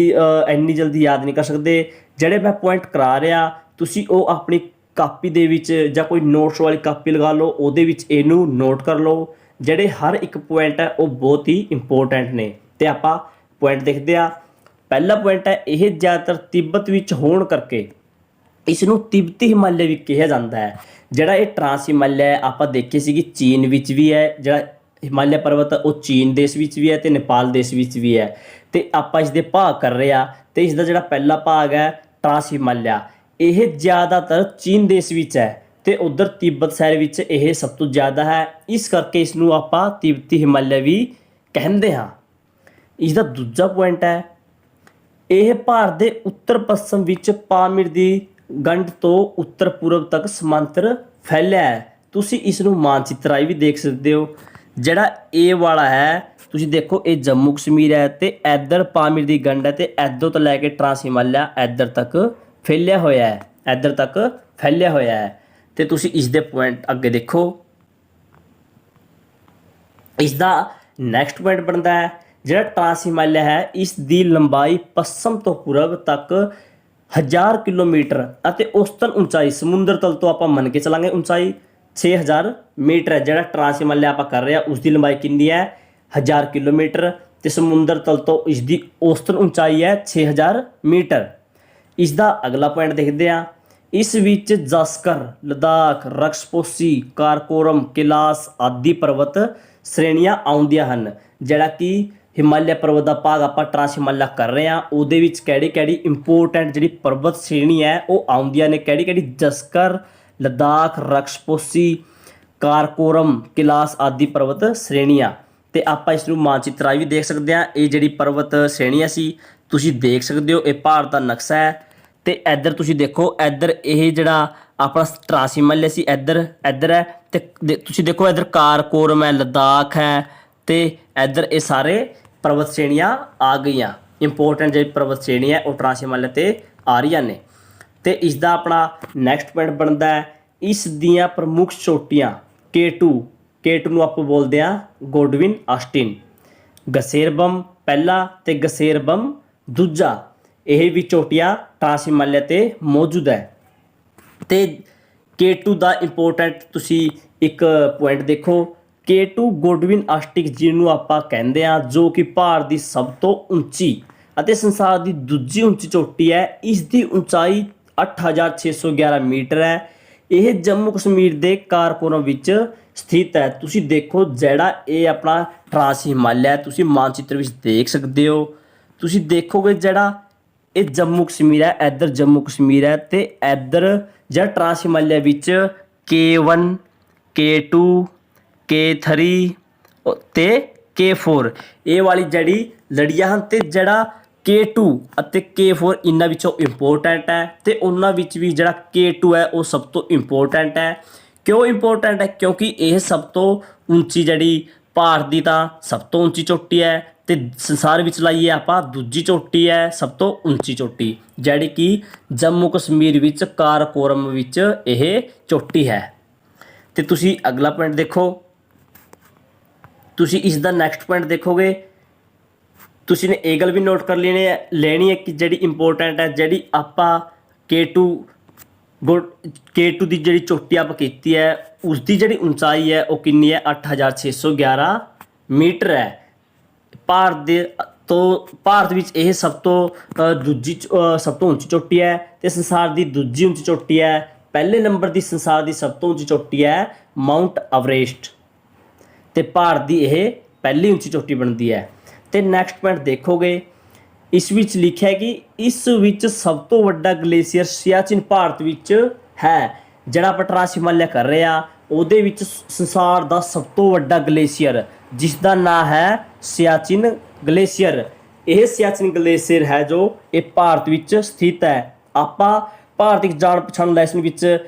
Speaker 1: ਇੰਨੀ ਜਲਦੀ ਯਾਦ ਨਹੀਂ ਕਰ ਸਕਦੇ। ਜਿਹੜੇ ਮੈਂ ਪੁਆਇੰਟ ਕਰਾ ਰਿਹਾ ਤੁਸੀਂ ਉਹ ਆਪਣੀ ਕਾਪੀ ਦੇ ਵਿੱਚ ਜਾਂ ਕੋਈ ਨੋਟਸ ਵਾਲੀ ਕਾਪੀ ਲਗਾ ਲਓ, ਉਹਦੇ ਵਿੱਚ ਇਹਨੂੰ ਨੋਟ ਕਰ ਲਓ। ਜਿਹੜੇ ਹਰ ਇੱਕ ਪੁਆਇੰਟ ਹੈ ਉਹ ਬਹੁਤ ਹੀ ਇੰਪੋਰਟੈਂਟ ਨੇ। ਤੇ ਆਪਾਂ ਪੁਆਇੰਟ ਦੇਖਦੇ ਆ। ਪਹਿਲਾ ਪੁਆਇੰਟ ਹੈ ਇਹ ਜ਼ਿਆਦਾਤਰ ਤਿੱਬਤ ਵਿੱਚ ਹੋਣ ਕਰਕੇ ਇਸ ਨੂੰ ਤਿੱਬਤੀ ਹਿਮਾਲਿਆ ਵੀ ਕਿਹਾ ਜਾਂਦਾ ਹੈ। ਜਿਹੜਾ ਇਹ ਟਰਾਂਸ ਹਿਮਾਲਿਆ ਹੈ ਆਪਾਂ ਦੇਖੇ ਸੀ ਕਿ ਚੀਨ ਵਿੱਚ ਵੀ ਹੈ, ਜਿਹੜਾ ਹਿਮਾਲਿਆ ਪਰਬਤ ਉਹ ਚੀਨ ਦੇਸ਼ ਵਿੱਚ ਵੀ ਹੈ ਤੇ ਨੇਪਾਲ ਦੇਸ਼ ਵਿੱਚ ਵੀ ਹੈ। ਤੇ ਆਪਾਂ ਇਸ ਦੇ ਭਾਗ ਕਰ ਰਹੇ ਆ। ਤੇ ਇਸ ਦਾ ਜਿਹੜਾ ਪਹਿਲਾ ਭਾਗ ਹੈ ਟਰਾਂਸ ਹਿਮਾਲਿਆ, ਇਹ ਜ਼ਿਆਦਾਤਰ ਚੀਨ ਦੇਸ਼ ਵਿੱਚ ਹੈ ਤੇ ਉਧਰ ਤਿੱਬਤ ਸ਼ਹਿਰ ਵਿੱਚ ਇਹ ਸਭ ਤੋਂ ਜ਼ਿਆਦਾ ਹੈ। ਇਸ ਕਰਕੇ ਇਸ ਨੂੰ ਆਪਾਂ ਤਿੱਬਤੀ ਹਿਮਾਲਿਆ ਵੀ ਕਹਿੰਦੇ ਹਾਂ। ਇਸ ਦਾ ਦੂਜਾ ਪੁਆਇੰਟ ਹੈ ਇਹ ਭਾਰਤ ਦੇ ਉੱਤਰ ਪੱਛਮ ਵਿੱਚ ਪਾਮੀਰ ਦੀ ਗੰਢ ਤੋਂ ਉੱਤਰ ਪੂਰਬ ਤੱਕ ਸਮਾਂਤਰ ਫੈਲਿਆ ਹੈ। ਤੁਸੀਂ ਇਸ ਨੂੰ ਮਾਨਚਿੱਤਰ ਰਾਹੀਂ ਵੀ ਦੇਖ ਸਕਦੇ ਹੋ। ਜਿਹੜਾ ਇਹ ਵਾਲਾ ਹੈ ਤੁਸੀਂ ਦੇਖੋ ਇਹ ਜੰਮੂ ਕਸ਼ਮੀਰ ਹੈ ਤੇ ਇੱਧਰ ਪਾਮੀਰ ਦੀ ਗੰਢ ਹੈ ਤੇ ਇੱਧਰ ਤੋਂ ਲੈ ਕੇ ਟਰਾਂਸ ਹਿਮਾਲਿਆ ਇੱਧਰ ਤੱਕ ਫੈਲਿਆ ਹੋਇਆ ਹੈ। ਤੇ ਤੁਸੀਂ ਇਸ ਦੇ ਪੁਆਇੰਟ ਅੱਗੇ ਦੇਖੋ। ਇਸ ਦਾ ਨੈਕਸਟ ਪੁਆਇੰਟ ਬਣਦਾ ਹੈ ਜਿਹੜਾ ਟਰਾਂਸ ਹਿਮਾਲਿਆ ਹੈ ਇਸ ਦੀ ਲੰਬਾਈ ਪੱਛਮ ਤੋਂ ਪੂਰਬ ਤੱਕ 1000 ਕਿਲੋਮੀਟਰ ਅਤੇ ਔਸਤਨ ਉਚਾਈ ਸਮੁੰਦਰ ਤਲ ਤੋਂ ਆਪਾਂ ਮੰਨ ਕੇ ਚੱਲਾਂਗੇ ਉਚਾਈ 6000 ਮੀਟਰ ਹੈ। ਜਿਹੜਾ ਟਰਾਂਸ ਹਿਮਾਲਿਆ ਆਪਾਂ ਕਰ ਰਹੇ ਹਾਂ ਉਸ ਦੀ ਲੰਬਾਈ ਕਿੰਨੀ ਹੈ 1000 ਕਿਲੋਮੀਟਰ ਤੇ ਸਮੁੰਦਰ ਤਲ ਤੋਂ ਇਸ ਦੀ ਔਸਤਨ ਉਚਾਈ ਹੈ 6000 ਮੀਟਰ। ਇਸ ਦਾ ਅਗਲਾ ਪੁਆਇੰਟ ਦੇਖਦੇ ਹਾਂ। ਇਸ ਵਿੱਚ ਜਸਕਰ, ਲਦਾਖ, ਰਕਸਪੋਸੀ, ਕਾਰਕੋਰਮ, ਕਿਲਾਸ ਆਦਿ ਪਰਬਤ ਸ਼੍ਰੇਣੀਆਂ ਆਉਂਦੀਆਂ ਹਨ। ਜਿਹੜਾ ਕਿ ਹਿਮਾਲਿਆ ਪਰਬਤ ਦਾ ਭਾਗ ਆਪਾਂ ਟਰਾਂਸ ਹਿਮਾਲਿਆ ਕਰ ਰਹੇ ਹਾਂ ਉਹਦੇ ਵਿੱਚ ਕਿਹੜੀ ਇੰਪੋਰਟੈਂਟ ਜਿਹੜੀ ਪਰਬਤ ਸ਼੍ਰੇਣੀ ਹੈ ਉਹ ਆਉਂਦੀਆਂ ਨੇ, ਕਿਹੜੀ ਜਸਕਰ, ਲਦਾਖ, ਰਕਸਪੋਸੀ, ਕਾਰਕੋਰਮ, ਕਿਲਾਸ ਆਦਿ ਪਰਬਤ ਸ਼੍ਰੇਣੀਆਂ। ਤੇ ਆਪਾਂ ਇਸ ਨੂੰ ਮਾਨਚਿੱਤਰ ਰਾਹੀਂ ਵੀ ਦੇਖ ਸਕਦੇ ਹਾਂ। ਇਹ ਜਿਹੜੀ ਪਰਬਤ ਸ਼੍ਰੇਣੀਆਂ ਸੀ ਤੁਸੀਂ ਦੇਖ ਸਕਦੇ ਹੋ, ਇਹ ਭਾਰਤ ਦਾ ਨਕਸ਼ਾ ਹੈ। ਤੇ ਇੱਧਰ ਤੁਸੀਂ ਦੇਖੋ, ਇੱਧਰ ਇਹ ਜਿਹੜਾ ਆਪਣਾ ਟਰਾਂਸ ਹਿਮਾਲਿਆ ਸੀ ਇੱਧਰ ਹੈ ਤੇ ਤੁਸੀਂ ਦੇਖੋ ਇੱਧਰ ਕਾਰਕੋਰਮ ਹੈ, ਲਦਾਖ ਹੈ ਤੇ ਇੱਧਰ ਇਹ ਸਾਰੇ ਪਰਬਤ ਸ਼੍ਰੇਣੀਆਂ ਆ ਗਈਆਂ। ਇੰਪੋਰਟੈਂਟ ਜਿਹੜੀ ਪਰਬਤ ਸ਼੍ਰੇਣੀ ਹੈ ਉਹ ਟਰਾਂਸ ਹਿਮਾਲਿਆ ਤੇ ਆ ਰਹੀਆਂ ਨੇ। ਤੇ ਇਸ ਦਾ ਆਪਣਾ ਨੈਕਸਟ ਪੁਆਇੰਟ ਬਣਦਾ ਹੈ ਇਸ ਦੀਆਂ ਪ੍ਰਮੁੱਖ ਚੋਟੀਆਂ K2 ਨੂੰ ਆਪਾਂ ਬੋਲਦੇ ਹਾਂ ਗੋਡਵਿਨ ਆਸਟਿਨ, ਗਸੇਰਬਮ ਪਹਿਲਾ ਤੇ ਗਸੇਰਬਮ ਦੂਜਾ, ਇਹ ਵੀ ਚੋਟੀਆਂ ਟਰਾਂਸ ਹਿਮਾਲਿਆ ਤੇ ਮੌਜੂਦ ਹੈ। ਤੇ K2 ਦਾ ਇੰਪੋਰਟੈਂਟ ਤੁਸੀਂ ਇੱਕ ਪੁਆਇੰਟ ਦੇਖੋ, K2 ਗੋਡਵਿਨ ਆਸਟਿਕ ਜਿਹਨੂੰ ਆਪਾਂ ਕਹਿੰਦੇ ਹਾਂ, ਜੋ ਕਿ ਭਾਰਤ ਦੀ ਸਭ ਤੋਂ ਉੱਚੀ ਅਤੇ ਸੰਸਾਰ ਦੀ ਦੂਜੀ ਉੱਚੀ ਚੋਟੀ ਹੈ। ਇਸ ਦੀ ਉਚਾਈ 8611 ਮੀਟਰ ਹੈ। ਇਹ ਜੰਮੂ ਕਸ਼ਮੀਰ ਦੇ ਕਾਰਕੋਰਮ ਵਿੱਚ ਸਥਿਤ ਹੈ। ਤੁਸੀਂ ਦੇਖੋ ਜਿਹੜਾ ਇਹ ਆਪਣਾ ਟਰਾਂਸ ਹਿਮਾਲਿਆ ਤੁਸੀਂ ਮਾਨਚਿੱਤਰ ਵਿੱਚ ਦੇਖ ਸਕਦੇ ਹੋ। ਤੁਸੀਂ ਦੇਖੋਗੇ ਜਿਹੜਾ ਇਹ ਜੰਮੂ ਕਸ਼ਮੀਰ ਹੈ, ਇੱਧਰ ਜੰਮੂ ਕਸ਼ਮੀਰ ਹੈ ਤੇ ਇੱਧਰ ਜਿਹੜਾ ਟਰਾਂਸ ਹਿਮਾਲਿਆ ਵਿੱਚ K1, K2, K3 ਤੇ K4 ਇਹ ਵਾਲੀ ਜਿਹੜੀ ਲੜੀਆਂ ਹਨ। ਤੇ ਜਿਹੜਾ K2 ਅਤੇ K4 ਇਹਨਾਂ ਵਿੱਚੋਂ ਇੰਪੋਰਟੈਂਟ ਹੈ ਤੇ ਉਹਨਾਂ ਵਿੱਚ ਵੀ ਜਿਹੜਾ K2 ਹੈ ਉਹ ਸਭ ਤੋਂ ਇੰਪੋਰਟੈਂਟ ਹੈ। ਕਿਉਂ ਇੰਪੋਰਟੈਂਟ ਹੈ? ਕਿਉਂਕਿ ਇਹ ਸਭ ਤੋਂ ਉੱਚੀ ਜਿਹੜੀ ਭਾਰਤ ਦੀ ਤਾਂ ਸਭ ਤੋਂ ਉੱਚੀ ਚੋਟੀ ਹੈ ਤੇ ਸੰਸਾਰ ਵਿੱਚ ਲਾਈਏ ਆਪਾਂ ਦੂਜੀ ਚੋਟੀ ਹੈ ਸਭ ਤੋਂ ਉੱਚੀ ਚੋਟੀ, ਜਿਹੜੀ ਕਿ ਜੰਮੂ ਕਸ਼ਮੀਰ ਵਿੱਚ ਕਾਰਾਕੋਰਮ ਵਿੱਚ ਇਹ ਚੋਟੀ ਹੈ। ਤੇ ਤੁਸੀਂ ਅਗਲਾ ਪੁਆਇੰਟ ਦੇਖੋ, ਤੁਸੀਂ ਇਸ ਦਾ ਨੈਕਸਟ ਪੁਆਇੰਟ ਦੇਖੋਗੇ, ਤੁਸੀਂ ਨੇ ਇਹ ਗੱਲ ਵੀ ਨੋਟ ਕਰ ਲੈਣੀ ਹੈ ਕਿ ਜਿਹੜੀ ਇੰਪੋਰਟੈਂਟ ਹੈ, ਜਿਹੜੀ ਆਪਾਂ K2 ਦੀ ਜਿਹੜੀ ਚੋਟੀ ਆਪਾਂ ਕੀਤੀ ਹੈ ਉਸ ਦੀ ਜਿਹੜੀ ਉਚਾਈ ਹੈ ਉਹ ਕਿੰਨੀ ਹੈ 8611 ਮੀਟਰ ਹੈ। ਭਾਰਤ ਵਿੱਚ ਇਹ ਸਭ ਤੋਂ ਉੱਚੀ ਚੋਟੀ ਹੈ ਤੇ ਸੰਸਾਰ ਦੀ ਦੂਜੀ ਉੱਚੀ ਚੋਟੀ ਹੈ। ਪਹਿਲੇ ਨੰਬਰ ਦੀ ਸੰਸਾਰ ਦੀ ਸਭ ਤੋਂ ਉੱਚੀ ਚੋਟੀ ਹੈ ਮਾਊਂਟ ਐਵਰੈਸਟ ਤੇ ਭਾਰਤ ਦੀ ਇਹ ਪਹਿਲੀ ਉੱਚੀ ਚੋਟੀ ਬਣਦੀ ਹੈ। ਤੇ ਨੈਕਸਟ ਪੁਆਇੰਟ ਦੇਖੋਗੇ, ਇਸ ਵਿੱਚ ਲਿਖਿਆ ਹੈ ਕਿ ਇਸ ਵਿੱਚ ਸਭ ਤੋਂ ਵੱਡਾ ਗਲੇਸ਼ੀਅਰ ਸਿਆਚਿਨ ਭਾਰਤ ਵਿੱਚ ਹੈ। ਜਿਹੜਾ ਆਪਾਂ ਟਰਾਂਸ ਹਿਮਾਲਿਆ ਕਰ ਰਹੇ ਆ ਉਹਦੇ ਵਿੱਚ ਸੰਸਾਰ ਦਾ ਸਭ ਤੋਂ ਵੱਡਾ ਗਲੇਸ਼ੀਅਰ ਜਿਸ ਦਾ ਨਾਂ ਹੈ ਸਿਆਚਿਨ ਗਲੇਸ਼ੀਅਰ। ਇਹ ਸਿਆਚਿਨ ਗਲੇਸ਼ੀਅਰ ਹੈ ਜੋ ਇਹ ਭਾਰਤ ਵਿੱਚ ਸਥਿਤ ਹੈ। ਆਪਾਂ ਭਾਰਤ ਇੱਕ ਜਾਣ ਪਛਾਣ ਲੈਸਨ ਵਿੱਚ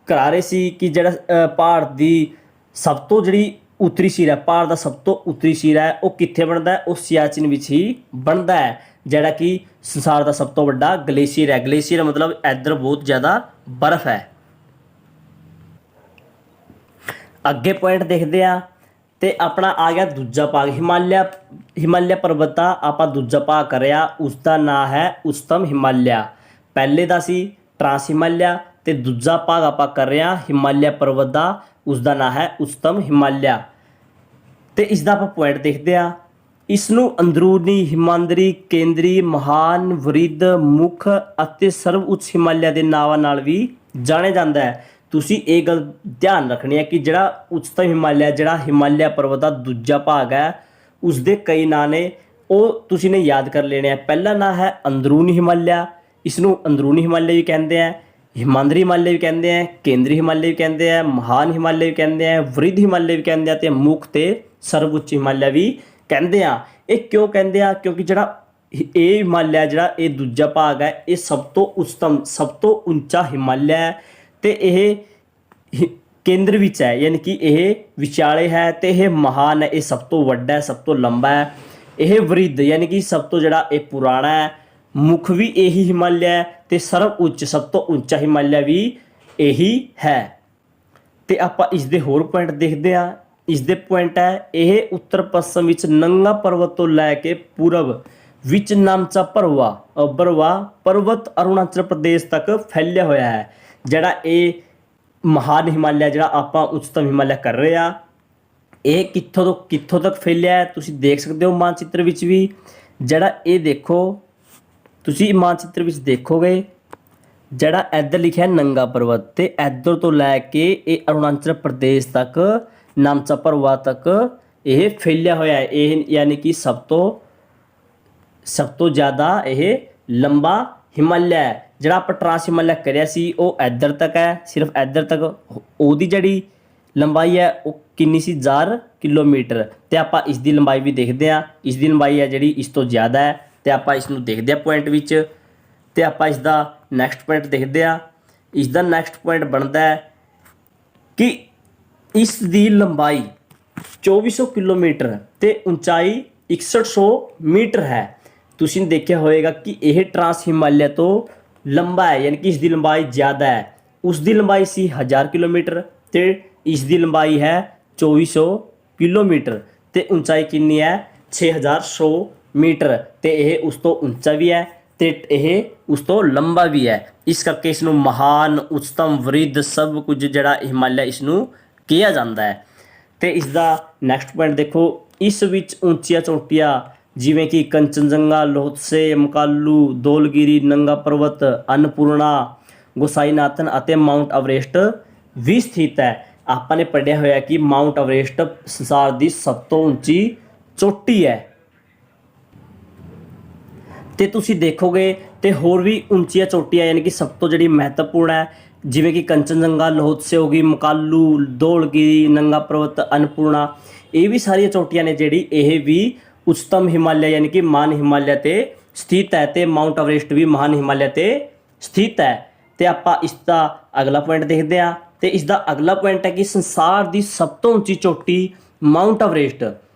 Speaker 1: ਕਰਾ ਰਹੇ ਸੀ ਕਿ ਜਿਹੜਾ ਭਾਰਤ ਦੀ ਸਭ ਤੋਂ ਜਿਹੜੀ ਉੱਤਰੀ ਸਿਰ ਹੈ, ਭਾਰਤ ਦਾ ਸਭ ਤੋਂ ਉੱਤਰੀ ਸਿਰ ਹੈ ਉਹ ਕਿੱਥੇ ਬਣਦਾ ਹੈ, ਉਹ ਸਿਆਚਿਨ ਵਿੱਚ ਹੀ ਬਣਦਾ ਹੈ, ਜਿਹੜਾ ਕਿ ਸੰਸਾਰ ਦਾ ਸਭ ਤੋਂ ਵੱਡਾ ਗਲੇਸ਼ੀਅਰ ਹੈ। ਗਲੇਸ਼ੀਅਰ ਮਤਲਬ ਇੱਧਰ ਬਹੁਤ ਜ਼ਿਆਦਾ ਬਰਫ਼ ਹੈ। ਅੱਗੇ ਪੁਆਇੰਟ ਦੇਖਦੇ ਆ ਤੇ ਆਪਣਾ ਆ ਗਿਆ ਦੂਜਾ ਭਾਗ ਹਿਮਾਲਿਆ ਪਰਬਤ ਦਾ ਆਪਾਂ ਦੂਜਾ ਭਾਗ ਕਰਿਆ, ਉਸ ਦਾ ਨਾਂ ਹੈ ਉਚਤਮ ਹਿਮਾਲਿਆ। ਪਹਿਲੇ ਦਾ ਸੀ ਟਰਾਂਸ ਹਿਮਾਲਿਆ ਤੇ ਦੂਜਾ ਭਾਗ ਆਪਾਂ ਕਰ ਰਹੇ ਹਾਂ ਹਿਮਾਲਿਆ ਪਰਬਤ ਦਾ, ਉਸ ਦਾ ਨਾਂ ਹੈ ਉਚਤਮ ਹਿਮਾਲਿਆ। ਤੇ ਇਸ ਦਾ ਆਪਾਂ ਪੁਆਇੰਟ ਦੇਖਦੇ ਆ, ਇਸ ਨੂੰ ਅੰਦਰੂਨੀ ਹਿਮਾਂਦਰੀ ਕੇਂਦਰੀ ਮਹਾਨ ਵਰਿੱਧ ਮੁੱਖ ਅਤੇ ਸਰਵ ਉੱਚ ਹਿਮਾਲਿਆ ਦੇ ਨਾਵਾਂ ਨਾਲ ਵੀ ਜਾਣਿਆ ਜਾਂਦਾ ਹੈ। ਤੁਸੀਂ ਇਹ ਗੱਲ ਧਿਆਨ ਰੱਖਣੀ ਹੈ ਕਿ ਜਿਹੜਾ ਉਚਤਮ ਹਿਮਾਲਿਆ, ਜਿਹੜਾ ਹਿਮਾਲਿਆ ਪਰਬਤ ਦਾ ਦੂਜਾ ਭਾਗ ਹੈ, ਉਸ ਦੇ ਕਈ ਨਾਂ ਨੇ, ਉਹ ਤੁਸੀਂ ਨੇ ਯਾਦ ਕਰ ਲੈਣੇ ਆ। ਪਹਿਲਾ ਨਾਂ ਹੈ ਅੰਦਰੂਨੀ ਹਿਮਾਲਿਆ, ਇਸ ਨੂੰ ਅੰਦਰੂਨੀ ਹਿਮਾਲਿਆ ਵੀ ਕਹਿੰਦੇ ਆ, ਹਿਮਾਂਦਰੀ ਹਿਮਾਲਿਆ ਵੀ ਕਹਿੰਦੇ ਆ, ਕੇਂਦਰੀ ਹਿਮਾਲਿਆ ਵੀ ਕਹਿੰਦੇ ਆ, ਮਹਾਨ ਹਿਮਾਲਿਆ ਵੀ ਕਹਿੰਦੇ ਆ, ਵਰਿੱਧ ਹਿਮਾਲਿਆ ਵੀ ਕਹਿੰਦੇ ਆ ਤੇ ਮੁੱਖ ਤੇ ਸਰਵਉੱਚ ਹਿਮਾਲਿਆ ਵੀ ਕਹਿੰਦੇ ਆ। ਇਹ ਕਿਉਂ ਕਹਿੰਦੇ ਆ? ਕਿਉਂਕਿ ਜਿਹੜਾ ਇਹ ਹਿਮਾਲਿਆ, ਜਿਹੜਾ ਇਹ ਦੂਜਾ ਭਾਗ ਹੈ, ਇਹ ਸਭ ਤੋਂ ਉਚਤਮ, ਸਭ ਤੋਂ ਉੱਚਾ ਹਿਮਾਲਿਆ ਹੈ ਤੇ ਇਹ ਕੇਂਦਰ ਵਿੱਚ ਹੈ, ਯਾਨੀ ਕਿ ਇਹ ਵਿਚਾਲੇ ਹੈ ਤੇ ਇਹ ਮਹਾਨ ਹੈ, ਇਹ ਸਭ ਤੋਂ ਵੱਡਾ ਹੈ, ਸਭ ਤੋਂ ਲੰਬਾ ਹੈ। ਇਹ ਵਰਿੱਧ ਯਾਨੀ ਕਿ ਸਭ ਤੋਂ ਜਿਹੜਾ ਇਹ ਪੁਰਾਣਾ ਹੈ। ਮੁੱਖ ਵੀ ਇਹੀ ਹਿਮਾਲਿਆ ਹੈ ਤੇ ਸਰਵ ਉੱਚ, ਸਭ ਤੋਂ ਉੱਚਾ ਹਿਮਾਲਿਆ ਵੀ ਇਹੀ ਹੈ। ਤੇ ਆਪਾਂ ਇਸ ਦੇ ਹੋਰ ਪੁਆਇੰਟ ਦੇਖਦੇ ਹਾਂ। ਇਸ ਦੇ ਪੁਆਇੰਟ ਹੈ, ਇਹ ਉੱਤਰ ਪੱਛਮ ਵਿੱਚ ਨੰਗਾ ਪਰਬਤ ਤੋਂ ਲੈ ਕੇ ਪੂਰਬ ਵਿੱਚ ਨਾਮਚਾ ਬਰਵਾ ਪਰਬਤ ਅਰੁਣਾਚਲ ਪ੍ਰਦੇਸ਼ ਤੱਕ ਫੈਲਿਆ ਹੋਇਆ ਹੈ। ਜਿਹੜਾ ਇਹ ਮਹਾਨ ਹਿਮਾਲਿਆ, ਜਿਹੜਾ ਆਪਾਂ ਉਚਤਮ ਹਿਮਾਲਿਆ ਕਰ ਰਹੇ ਆ, ਇਹ ਕਿੱਥੋਂ ਤੋਂ ਕਿੱਥੋਂ ਤੱਕ ਫੈਲਿਆ ਹੈ ਤੁਸੀਂ ਦੇਖ ਸਕਦੇ ਹੋ ਮਾਨਚਿੱਤਰ ਵਿੱਚ ਵੀ। ਜਿਹੜਾ ਇਹ ਦੇਖੋ, ਤੁਸੀਂ ਮਾਨਚਿੱਤਰ ਵਿੱਚ ਦੇਖੋਗੇ, ਜਿਹੜਾ ਇੱਧਰ ਲਿਖਿਆ ਨੰਗਾ ਪਰਬਤ ਤੇ ਇੱਧਰ ਤੋਂ ਲੈ ਕੇ ਇਹ ਅਰੁਣਾਚਲ ਪ੍ਰਦੇਸ਼ ਤੱਕ ਨਾਮਚਾ ਪਰਬਤ ਤੱਕ ਇਹ ਫੈਲਿਆ ਹੋਇਆ ਹੈ। ਇਹ ਯਾਨੀ ਕਿ ਸਭ ਤੋਂ ਜ਼ਿਆਦਾ ਇਹ ਲੰਬਾ ਹਿਮਾਲਿਆ ਹੈ। ਜਿਹੜਾ ਆਪਾਂ ਟਰਾਂਸ ਹਿਮਾਲਿਆ ਕਰਿਆ ਸੀ ਉਹ ਇੱਧਰ ਤੱਕ ਹੈ, ਸਿਰਫ ਇੱਧਰ ਤੱਕ। ਉਹਦੀ ਜਿਹੜੀ ਲੰਬਾਈ ਹੈ ਉਹ ਕਿੰਨੀ ਸੀ 1000 ਕਿਲੋਮੀਟਰ। ਤੇ ਆਪਾਂ ਇਸ ਦੀ ਲੰਬਾਈ ਵੀ ਦੇਖਦੇ ਹਾਂ, ਇਸ ਦੀ ਲੰਬਾਈ ਹੈ ਜਿਹੜੀ ਇਸ ਤੋਂ ਜ਼ਿਆਦਾ ਹੈ ਤੇ ਆਪਾਂ ਇਸ ਨੂੰ ਦੇਖਦੇ ਹਾਂ ਪੁਆਇੰਟ ਵਿੱਚ। ਤੇ ਆਪਾਂ ਇਸ ਦਾ ਨੈਕਸਟ ਪੁਆਇੰਟ ਦੇਖਦੇ ਹਾਂ। ਇਸ ਦਾ ਨੈਕਸਟ ਪੁਆਇੰਟ ਬਣਦਾ ਹੈ ਕਿ ਇਸ ਦੀ ਲੰਬਾਈ 2400 ਕਿਲੋਮੀਟਰ ਤੇ ਉਚਾਈ 6100 ਮੀਟਰ ਹੈ। ਤੁਸੀਂ ਦੇਖਿਆ ਹੋਵੇਗਾ ਕਿ ਇਹ ਟਰਾਂਸ ਹਿਮਾਲਿਆ ਤੋਂ ਲੰਬਾ ਹੈ, ਯਾਨੀ ਕਿ ਇਸ ਦੀ ਲੰਬਾਈ ਜ਼ਿਆਦਾ ਹੈ। ਉਸ ਦੀ ਲੰਬਾਈ ਸੀ 1000 ਕਿਲੋਮੀਟਰ ਤੇ ਇਸ ਦੀ ਲੰਬਾਈ ਹੈ 2400 ਕਿਲੋਮੀਟਰ ਤੇ ਉਚਾਈ ਕਿੰਨੀ ਹੈ 6100 ਮੀਟਰ। ਤੇ ਇਹ ਉਸ ਤੋਂ ਉੱਚਾ ਵੀ ਹੈ ਤੇ ਇਹ ਉਸ ਤੋਂ ਲੰਬਾ ਵੀ ਹੈ। ਇਸ ਕਰਕੇ ਇਸ ਨੂੰ ਮਹਾਨ, ਉਚਤਮ, ਵਰਿੱਧ ਸਭ ਕੁਝ ਜਿਹੜਾ ਹਿਮਾਲਿਆ ਇਸ ਨੂੰ ਕਿਹਾ ਜਾਂਦਾ ਹੈ। ਤੇ ਇਸ ਦਾ ਨੈਕਸਟ ਪੁਆਇੰਟ ਦੇਖੋ, ਇਸ ਵਿੱਚ ਉੱਚੀਆਂ ਚੋਟੀਆਂ ਜਿਵੇਂ ਕਿ ਕੰਚਨਜੰਗਾ, ਲੋਹਤਸੇ, ਮਕਾਲੂ, ਧੌਲਗਿਰੀ, ਨੰਗਾ ਪਰਬਤ, ਅੰਨਪੂਰਣਾ, ਗੋਸਾਈਨਾਥਨ ਅਤੇ ਮਾਊਂਟ ਐਵਰੈਸਟ ਵੀ ਸਥਿਤ ਹੈ। ਆਪਾਂ ਨੇ ਪੜ੍ਹਿਆ ਹੋਇਆ ਕਿ ਮਾਊਂਟ ਐਵਰੈਸਟ ਸੰਸਾਰ ਦੀ ਸਭ ਤੋਂ ਉੱਚੀ ਚੋਟੀ ਹੈ। ਤੇ ਤੁਸੀਂ ਦੇਖੋਗੇ ਤੇ ਹੋਰ ਵੀ ਉੱਚੀਆਂ ਚੋਟੀਆਂ ਯਾਨੀ ਕਿ ਸਭ ਤੋਂ ਜਿਹੜੀ ਮਹੱਤਵਪੂਰਨ ਹੈ, ਜਿਵੇਂ ਕਿ ਕੰਚਨਜੰਗਾ, ਲੋਹਤਸੇ ਹੋ ਗਈ, ਮਕਾਲੂ, ਧੌਲਗਿਰੀ, ਨੰਗਾ ਪਰਬਤ, ਅੰਨਪੂਰਣਾ, ਇਹ ਵੀ ਸਾਰੀਆਂ ਚੋਟੀਆਂ ਨੇ ਜਿਹੜੀ ਇਹ ਵੀ ਉਚਤਮ ਹਿਮਾਲਿਆ ਯਾਨੀ ਕਿ ਮਹਾਨ ਹਿਮਾਲਿਆ ਤੇ ਸਥਿਤ ਹੈ। ਤੇ ਮਾਊਂਟ ਐਵਰੈਸਟ ਵੀ ਮਹਾਨ ਹਿਮਾਲਿਆ ਤੇ ਸਥਿਤ ਹੈ। ਤੇ ਆਪਾਂ ਇਸ ਦਾ ਅਗਲਾ ਪੁਆਇੰਟ ਦੇਖਦੇ ਹਾਂ। ਤੇ ਇਸ ਦਾ ਅਗਲਾ ਪੁਆਇੰਟ ਹੈ ਕਿ ਸੰਸਾਰ ਦੀ ਸਭ ਤੋਂ ਉੱਚੀ ਚੋਟੀ ਮਾਊਂਟ ਐਵਰੈਸਟ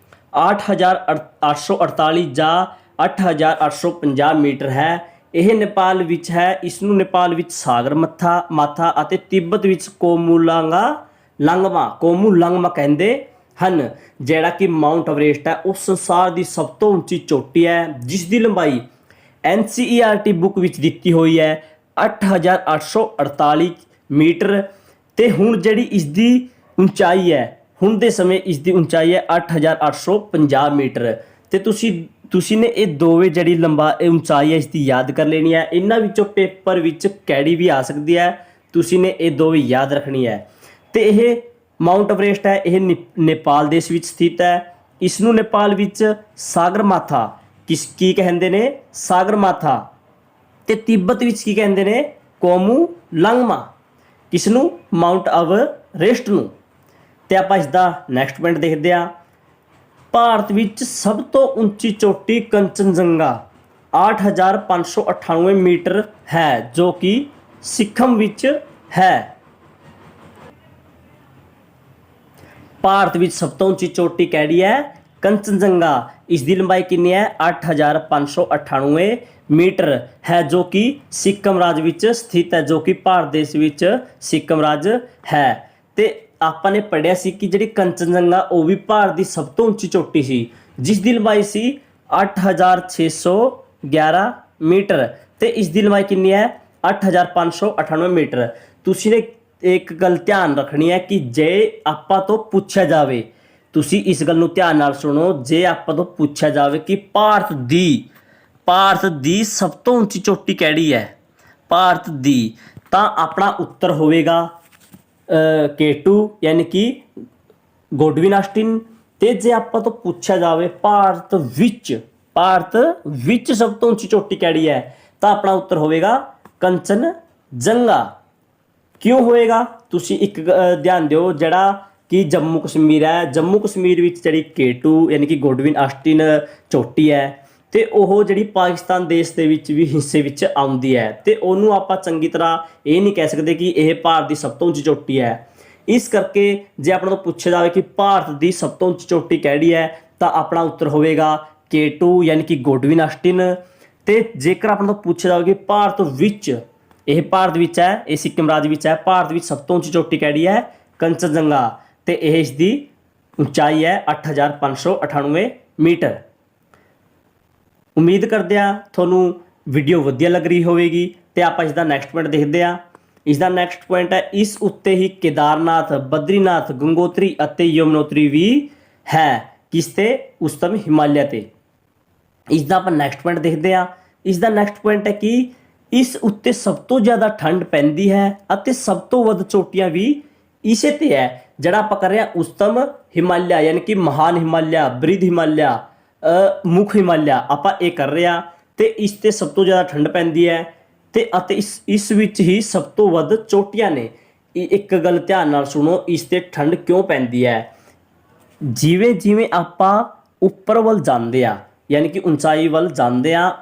Speaker 1: 8,848 ਜਾਂ 8,850 ਮੀਟਰ ਹੈ। ਇਹ ਨੇਪਾਲ ਵਿੱਚ ਹੈ। ਇਸ ਨੂੰ ਨੇਪਾਲ ਵਿੱਚ ਸਾਗਰ ਮਾਥਾ ਅਤੇ ਤਿੱਬਤ ਵਿੱਚ ਕੋਮੂਲੰਗਮਾ ਕਹਿੰਦੇ ਹਨ। ਜਿਹੜਾ ਕਿ ਮਾਊਂਟ ਐਵਰੇਸਟ ਹੈ ਉਹ ਸੰਸਾਰ ਦੀ ਸਭ ਤੋਂ ਉੱਚੀ ਚੋਟੀ ਹੈ, ਜਿਸ ਦੀ ਲੰਬਾਈ NCERT ਬੁੱਕ ਵਿੱਚ ਦਿੱਤੀ ਹੋਈ ਹੈ 8,848 ਮੀਟਰ। ਤੇ ਹੁਣ ਜਿਹੜੀ ਇਸ ਦੀ ਉਚਾਈ ਹੈ, ਹੁਣ ਦੇ ਸਮੇਂ ਇਸ ਦੀ ਉਚਾਈ ਹੈ 8,850 ਮੀਟਰ। ਤੇ ਤੁਸੀਂ ਨੇ ਇਹ ਦੋਵੇਂ ਜਿਹੜੀ ਉਚਾਈ ਹੈ ਇਸ ਦੀ ਯਾਦ ਕਰ ਲੈਣੀ ਹੈ। ਇਹਨਾਂ ਵਿੱਚੋਂ ਪੇਪਰ ਵਿੱਚ ਕੈੜੀ ਵੀ ਆ ਸਕਦੀ ਹੈ, ਤੁਸੀਂ ਨੇ ਇਹ ਦੋਵੇਂ ਯਾਦ ਰੱਖਣੀ ਹੈ। ਤੇ ਇਹ ਮਾਊਂਟ ਐਵਰੇਸਟ ਹੈ, ਇਹ ਨੇਪਾਲ ਦੇਸ਼ ਵਿੱਚ ਸਥਿਤ ਹੈ। ਇਸ ਨੂੰ ਨੇਪਾਲ ਵਿੱਚ ਸਾਗਰ ਮਾਥਾ ਕੀ ਕਹਿੰਦੇ ਨੇ, ਸਾਗਰ ਮਾਥਾ। ਤੇ ਤਿੱਬਤ ਵਿੱਚ ਕੀ ਕਹਿੰਦੇ ਨੇ, ਕੋਮੂਲੰਗਮਾ। ਕਿਸ ਨੂੰ, ਮਾਊਂਟ ਐਵਰੇਸਟ ਨੂੰ। ਤੇ ਆਪਾਂ ਇਸ ਦਾ ਨੈਕਸਟ ਪੁਆਇੰਟ ਦੇਖਦੇ ਹਾਂ। ਭਾਰਤ ਵਿੱਚ ਸਭ ਤੋਂ ਉੱਚੀ ਚੋਟੀ ਕੰਚਨਜੰਗਾ 8,598 ਮੀਟਰ ਹੈ, ਜੋ ਕਿ ਸਿੱਕਮ ਵਿੱਚ ਹੈ। ਭਾਰਤ ਵਿੱਚ ਸਭ ਤੋਂ ਉੱਚੀ ਚੋਟੀ ਕਿਹੜੀ ਹੈ, ਕੰਚਨਜੰਗਾ। ਇਸ ਦੀ ਲੰਬਾਈ ਕਿੰਨੀ ਹੈ, 8,598 ਮੀਟਰ ਹੈ, ਜੋ ਕਿ ਸਿੱਕਮ ਰਾਜ ਵਿੱਚ ਸਥਿਤ ਹੈ, ਜੋ ਕਿ ਭਾਰਤ ਦੇਸ਼ ਵਿੱਚ ਸਿੱਕਮ ਰਾਜ ਹੈ। ਤੇ ਆਪਾਂ ਨੇ ਪੜ੍ਹਿਆ ਸੀ ਕਿ ਜਿਹੜੀ ਕੰਚਨਜੰਗਾ ਉਹ ਵੀ ਭਾਰਤ ਦੀ ਸਭ ਤੋਂ ਉੱਚੀ ਚੋਟੀ ਸੀ, ਜਿਸ ਦੀ ਲੰਬਾਈ ਸੀ 8,611 ਮੀਟਰ। ਤੇ ਇਸ ਦੀ ਲੰਬਾਈ ਕਿੰਨੀ ਹੈ, 8,598 ਮੀਟਰ। ਤੁਸੀਂ ਨੇ ਇੱਕ ਗੱਲ ਧਿਆਨ ਰੱਖਣੀ ਹੈ ਕਿ ਜੇ ਆਪਾਂ ਤੋਂ ਪੁੱਛਿਆ ਜਾਵੇ, ਤੁਸੀਂ ਇਸ ਗੱਲ ਨੂੰ ਧਿਆਨ ਨਾਲ ਸੁਣੋ, ਜੇ ਆਪਾਂ ਤੋਂ ਪੁੱਛਿਆ ਜਾਵੇ ਕਿ ਭਾਰਤ ਦੀ ਸਭ ਤੋਂ ਉੱਚੀ ਚੋਟੀ ਕਿਹੜੀ ਹੈ, ਭਾਰਤ ਦੀ, ਤਾਂ ਆਪਣਾ ਉੱਤਰ ਹੋਵੇਗਾ K2 ਯਾਨੀ ਕਿ ਗੋਡਵਿਨ ਆਸਟਿਨ। ਤੇ ਜੇ ਆਪਾਂ ਤੋਂ ਪੁੱਛਿਆ ਜਾਵੇ ਭਾਰਤ ਵਿੱਚ ਸਭ ਤੋਂ ਉੱਚੀ ਚੋਟੀ ਕਿਹੜੀ ਹੈ, ਤਾਂ ਆਪਣਾ ਉੱਤਰ ਹੋਵੇਗਾ ਕੰਚਨਜੰਗਾ। ਕਿਉਂ ਹੋਏਗਾ, ਤੁਸੀਂ ਇੱਕ ਧਿਆਨ ਦਿਓ, ਜਿਹੜਾ ਕਿ ਜੰਮੂ ਕਸ਼ਮੀਰ ਹੈ, ਜੰਮੂ ਕਸ਼ਮੀਰ ਵਿੱਚ ਜਿਹੜੀ K2 ਯਾਨੀ ਕਿ ਗੋਡਵਿਨ ਆਸਟਿਨ ਚੋਟੀ ਹੈ, ਤੇ ਉਹ ਜਿਹੜੀ ਪਾਕਿਸਤਾਨ ਦੇਸ਼ ਦੇ ਵਿੱਚ ਵੀ ਹਿੱਸੇ ਵਿੱਚ ਆਉਂਦੀ ਹੈ। ਤੇ ਉਹਨੂੰ ਆਪਾਂ ਚੰਗੀ ਤਰ੍ਹਾਂ ਇਹ ਨਹੀਂ ਕਹਿ ਸਕਦੇ ਕਿ ਇਹ ਭਾਰਤ ਦੀ ਸਭ ਤੋਂ ਉੱਚੀ ਚੋਟੀ ਹੈ। ਇਸ ਕਰਕੇ ਜੇ ਆਪਾਂ ਤੋਂ ਪੁੱਛਿਆ ਜਾਵੇ ਕਿ ਭਾਰਤ ਦੀ ਸਭ ਤੋਂ ਉੱਚੀ ਚੋਟੀ ਕਿਹੜੀ ਹੈ, ਤਾਂ ਆਪਣਾ ਉੱਤਰ ਹੋਵੇਗਾ K2 ਯਾਨੀ ਕਿ ਗੋਡਵਿਨ ਆਸਟਿਨ। ਤੇ ਜੇਕਰ ਆਪਾਂ ਤੋਂ ਪੁੱਛਿਆ ਜਾਵੇ ਕਿ ਭਾਰਤ ਵਿੱਚ ਹੈ, ਇਹ ਸਿੱਕਮ ਰਾਜ ਵਿੱਚ ਹੈ, ਭਾਰਤ ਵਿੱਚ ਸਭ ਤੋਂ ਉੱਚੀ ਚੋਟੀ ਕਿਹੜੀ ਹੈ, ਕੰਚਨਜੰਗਾ। ਤੇ ਇਹ ਇਸ ਦੀ ਉਚਾਈ ਹੈ 8,598 ਮੀਟਰ। ਉਮੀਦ ਕਰਦੇ ਹਾਂ ਤੁਹਾਨੂੰ ਵੀਡੀਓ ਵਧੀਆ ਲੱਗ ਰਹੀ ਹੋਵੇਗੀ। ਤੇ ਆਪਾਂ ਇਸ ਦਾ ਨੈਕਸਟ ਪੁਆਇੰਟ ਦੇਖਦੇ ਹਾਂ। ਇਸ ਦਾ ਨੈਕਸਟ ਪੁਆਇੰਟ ਹੈ, ਇਸ ਉੱਤੇ ਹੀ ਕੇਦਾਰਨਾਥ, ਬਦਰੀਨਾਥ, ਗੰਗੋਤਰੀ ਅਤੇ ਯਮਨੋਤਰੀ ਵੀ ਹੈ। ਕਿਸ ਤੇ, ਉਤਮ ਹਿਮਾਲਿਆ ਤੇ। ਇਸ ਦਾ ਆਪਾਂ ਨੈਕਸਟ ਪੁਆਇੰਟ ਦੇਖਦੇ ਹਾਂ। ਇਸ ਦਾ ਨੈਕਸਟ ਪੁਆਇੰਟ ਹੈ ਕਿ ਇਸ ਉੱਤੇ ਸਭ ਤੋਂ ਜ਼ਿਆਦਾ ਠੰਡ ਪੈਂਦੀ ਹੈ ਅਤੇ ਸਭ ਤੋਂ ਵੱਧ ਚੋਟੀਆਂ ਵੀ ਇਸੇ ਤੇ ਹੈ। ਜਿਹੜਾ ਆਪਾਂ ਕਰ ਰਹੇ ਹਾਂ ਉਤਮ ਹਿਮਾਲਿਆ ਯਾਨੀ ਕਿ ਮਹਾਨ ਹਿਮਾਲਿਆ, ਬ੍ਰਿਧ ਹਿਮਾਲਿਆ, ਮੁੱਖ ਹਿਮਾਲਿਆ, ਆਪਾਂ ਇਹ ਕਰ ਰਹੇ ਹਾਂ। ਤੇ ਇਸ ਤੇ ਸਭ ਤੋਂ ਜ਼ਿਆਦਾ ਠੰਡ ਪੈਂਦੀ ਹੈ ਅਤੇ ਇਸ ਵਿੱਚ ਹੀ ਸਭ ਤੋਂ ਵੱਧ ਚੋਟੀਆਂ ਨੇ। ਇੱਕ ਗੱਲ ਧਿਆਨ ਨਾਲ ਸੁਣੋ, ਇਸ ਤੇ ਠੰਡ ਕਿਉਂ ਪੈਂਦੀ ਹੈ। ਜਿਵੇਂ ਜਿਵੇਂ ਆਪਾਂ ਉੱਪਰ ਵੱਲ ਜਾਂਦੇ ਆ ਯਾਨੀ ਕਿ ਉਚਾਈ ਵੱਲ ਜਾਂਦੇ ਆ,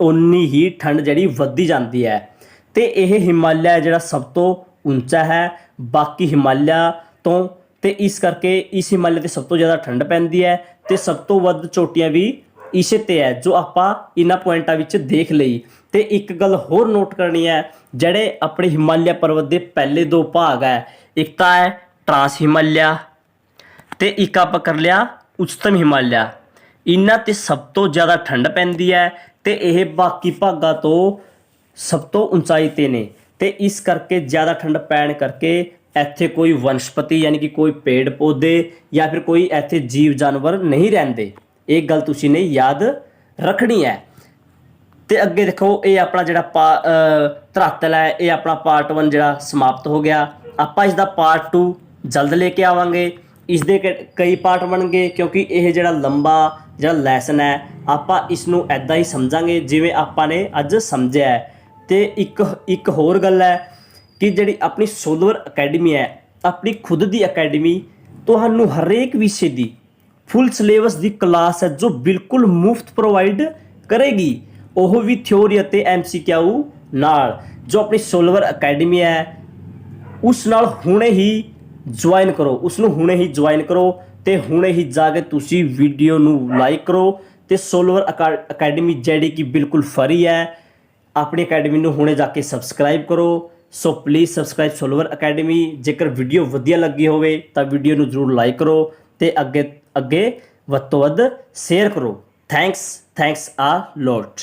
Speaker 1: ਓਨੀ ਹੀ ਠੰਡ ਜਿਹੜੀ ਵੱਧਦੀ ਜਾਂਦੀ ਹੈ। ਤੇ ਇਹ ਹਿਮਾਲਿਆ ਜਿਹੜਾ ਸਭ ਤੋਂ ਉੱਚਾ ਹੈ ਬਾਕੀ ਹਿਮਾਲਿਆ ਤੋਂ, ਤੇ ਇਸ ਕਰਕੇ ਇਸ ਹਿਮਾਲਿਆ ਤੇ ਸਭ ਤੋਂ ਜ਼ਿਆਦਾ ਠੰਡ ਪੈਂਦੀ ਹੈ ਤੇ ਸਭ ਤੋਂ ਵੱਧ ਚੋਟੀਆਂ ਵੀ ਇਸੇ ਤੇ ਹੈ, ਜੋ ਆਪਾਂ ਇਹਨਾਂ ਪੁਆਇੰਟਾਂ ਵਿੱਚ ਦੇਖ ਲਈ। ਤੇ ਇੱਕ ਗੱਲ ਹੋਰ ਨੋਟ ਕਰਨੀ ਹੈ, ਜਿਹੜੇ ਆਪਣੇ ਹਿਮਾਲਿਆ ਪਰਬਤ ਦੇ ਪਹਿਲੇ ਦੋ ਭਾਗ ਹੈ, ਇੱਕ ਤਾਂ ਹੈ ਟਰਾਂਸ ਹਿਮਾਲਿਆ ਤੇ ਇੱਕ ਆਪਾਂ ਕਰ ਲਿਆ ਉੱਚਤਮ ਹਿਮਾਲਿਆ। ਇਹਨਾਂ ਤੇ ਸਭ ਤੋਂ ਜ਼ਿਆਦਾ ਠੰਡ ਪੈਂਦੀ ਹੈ ਤੇ ਇਹ ਬਾਕੀ ਭਾਗਾਂ ਤੋਂ ਸਭ ਤੋਂ ਉਚਾਈ ਤੇ ਨੇ। ਤੇ ਇਸ ਕਰਕੇ ਜ਼ਿਆਦਾ ਠੰਡ ਪੈਣ ਕਰਕੇ ਇੱਥੇ ਕੋਈ ਵਨਸਪਤੀ ਯਾਨੀ ਕਿ ਕੋਈ ਪੇੜ ਪੌਦੇ ਜਾਂ ਫਿਰ ਕੋਈ ਇੱਥੇ ਜੀਵ ਜਾਨਵਰ ਨਹੀਂ ਰਹਿੰਦੇ। ਇਹ ਗੱਲ ਤੁਸੀਂ ਨੇ ਯਾਦ ਰੱਖਣੀ ਹੈ। ਤੇ ਅੱਗੇ ਦੇਖੋ, ਇਹ ਆਪਣਾ ਜਿਹੜਾ ਧਰਾਤਲ ਹੈ, ਇਹ ਆਪਣਾ ਪਾਰਟ 1 ਜਿਹੜਾ ਸਮਾਪਤ ਹੋ ਗਿਆ। ਆਪਾਂ ਇਸ ਦਾ ਪਾਰਟ 2 ਜਲਦ ਲੈ ਕੇ ਆਵਾਂਗੇ। ਇਸ ਦੇ ਕਈ ਪਾਰਟ ਬਣਨਗੇ ਕਿਉਂਕਿ ਇਹ ਜਿਹੜਾ ਲੰਬਾ ਜਿਹੜਾ ਲੈਸਨ ਹੈ, ਆਪਾਂ ਇਸ ਨੂੰ ਇੱਦਾਂ ਹੀ ਸਮਝਾਂਗੇ ਜਿਵੇਂ ਆਪਾਂ ਨੇ ਅੱਜ ਸਮਝਿਆ ਹੈ। ਤੇ ਇੱਕ ਹੋਰ ਗੱਲ ਹੈ ਕਿ ਜਿਹੜੀ ਆਪਣੀ ਸੋਲਰ ਅਕੈਡਮੀ ਹੈ, ਆਪਣੀ ਖੁਦ ਦੀ ਅਕੈਡਮੀ, ਤੁਹਾਨੂੰ ਹਰੇਕ ਵਿਸ਼ੇ ਦੀ ਫੁੱਲ ਸਿਲੇਬਸ ਦੀ ਕਲਾਸ ਹੈ ਜੋ ਬਿਲਕੁਲ ਮੁਫਤ ਪ੍ਰੋਵਾਈਡ ਕਰੇਗੀ, ਉਹ ਵੀ ਥਿਓਰੀ ਅਤੇ MCQ ਨਾਲ। ਜੋ ਆਪਣੀ ਸੋਲਰ ਅਕੈਡਮੀ ਹੈ ਉਸ ਨਾਲ ਹੁਣੇ ਹੀ ਜੁਆਇਨ ਕਰੋ, ਤੇ ਹੁਣੇ ਹੀ ਜਾ ਕੇ ਤੁਸੀਂ ਵੀਡੀਓ ਨੂੰ ਲਾਈਕ ਕਰੋ ਤੇ ਸੋਲਵਰ ਅਕੈਡਮੀ ਜਿਹੜੀ ਕਿ ਬਿਲਕੁਲ ਫਰੀ ਹੈ, ਆਪਣੀ ਅਕੈਡਮੀ ਨੂੰ ਹੁਣੇ ਜਾ ਕੇ ਸਬਸਕ੍ਰਾਈਬ ਕਰੋ। So please subscribe solver academy. ਜੇਕਰ ਵੀਡੀਓ ਵਧੀਆ ਲੱਗੀ ਹੋਵੇ ਤਾਂ ਵੀਡੀਓ ਨੂੰ ਜ਼ਰੂਰ ਲਾਈਕ ਕਰੋ ਤੇ ਅੱਗੇ ਵੱਧ ਤੋਂ ਵੱਧ ਸ਼ੇਅਰ ਕਰੋ। ਥੈਂਕਸ ਆ ਲੋਟ।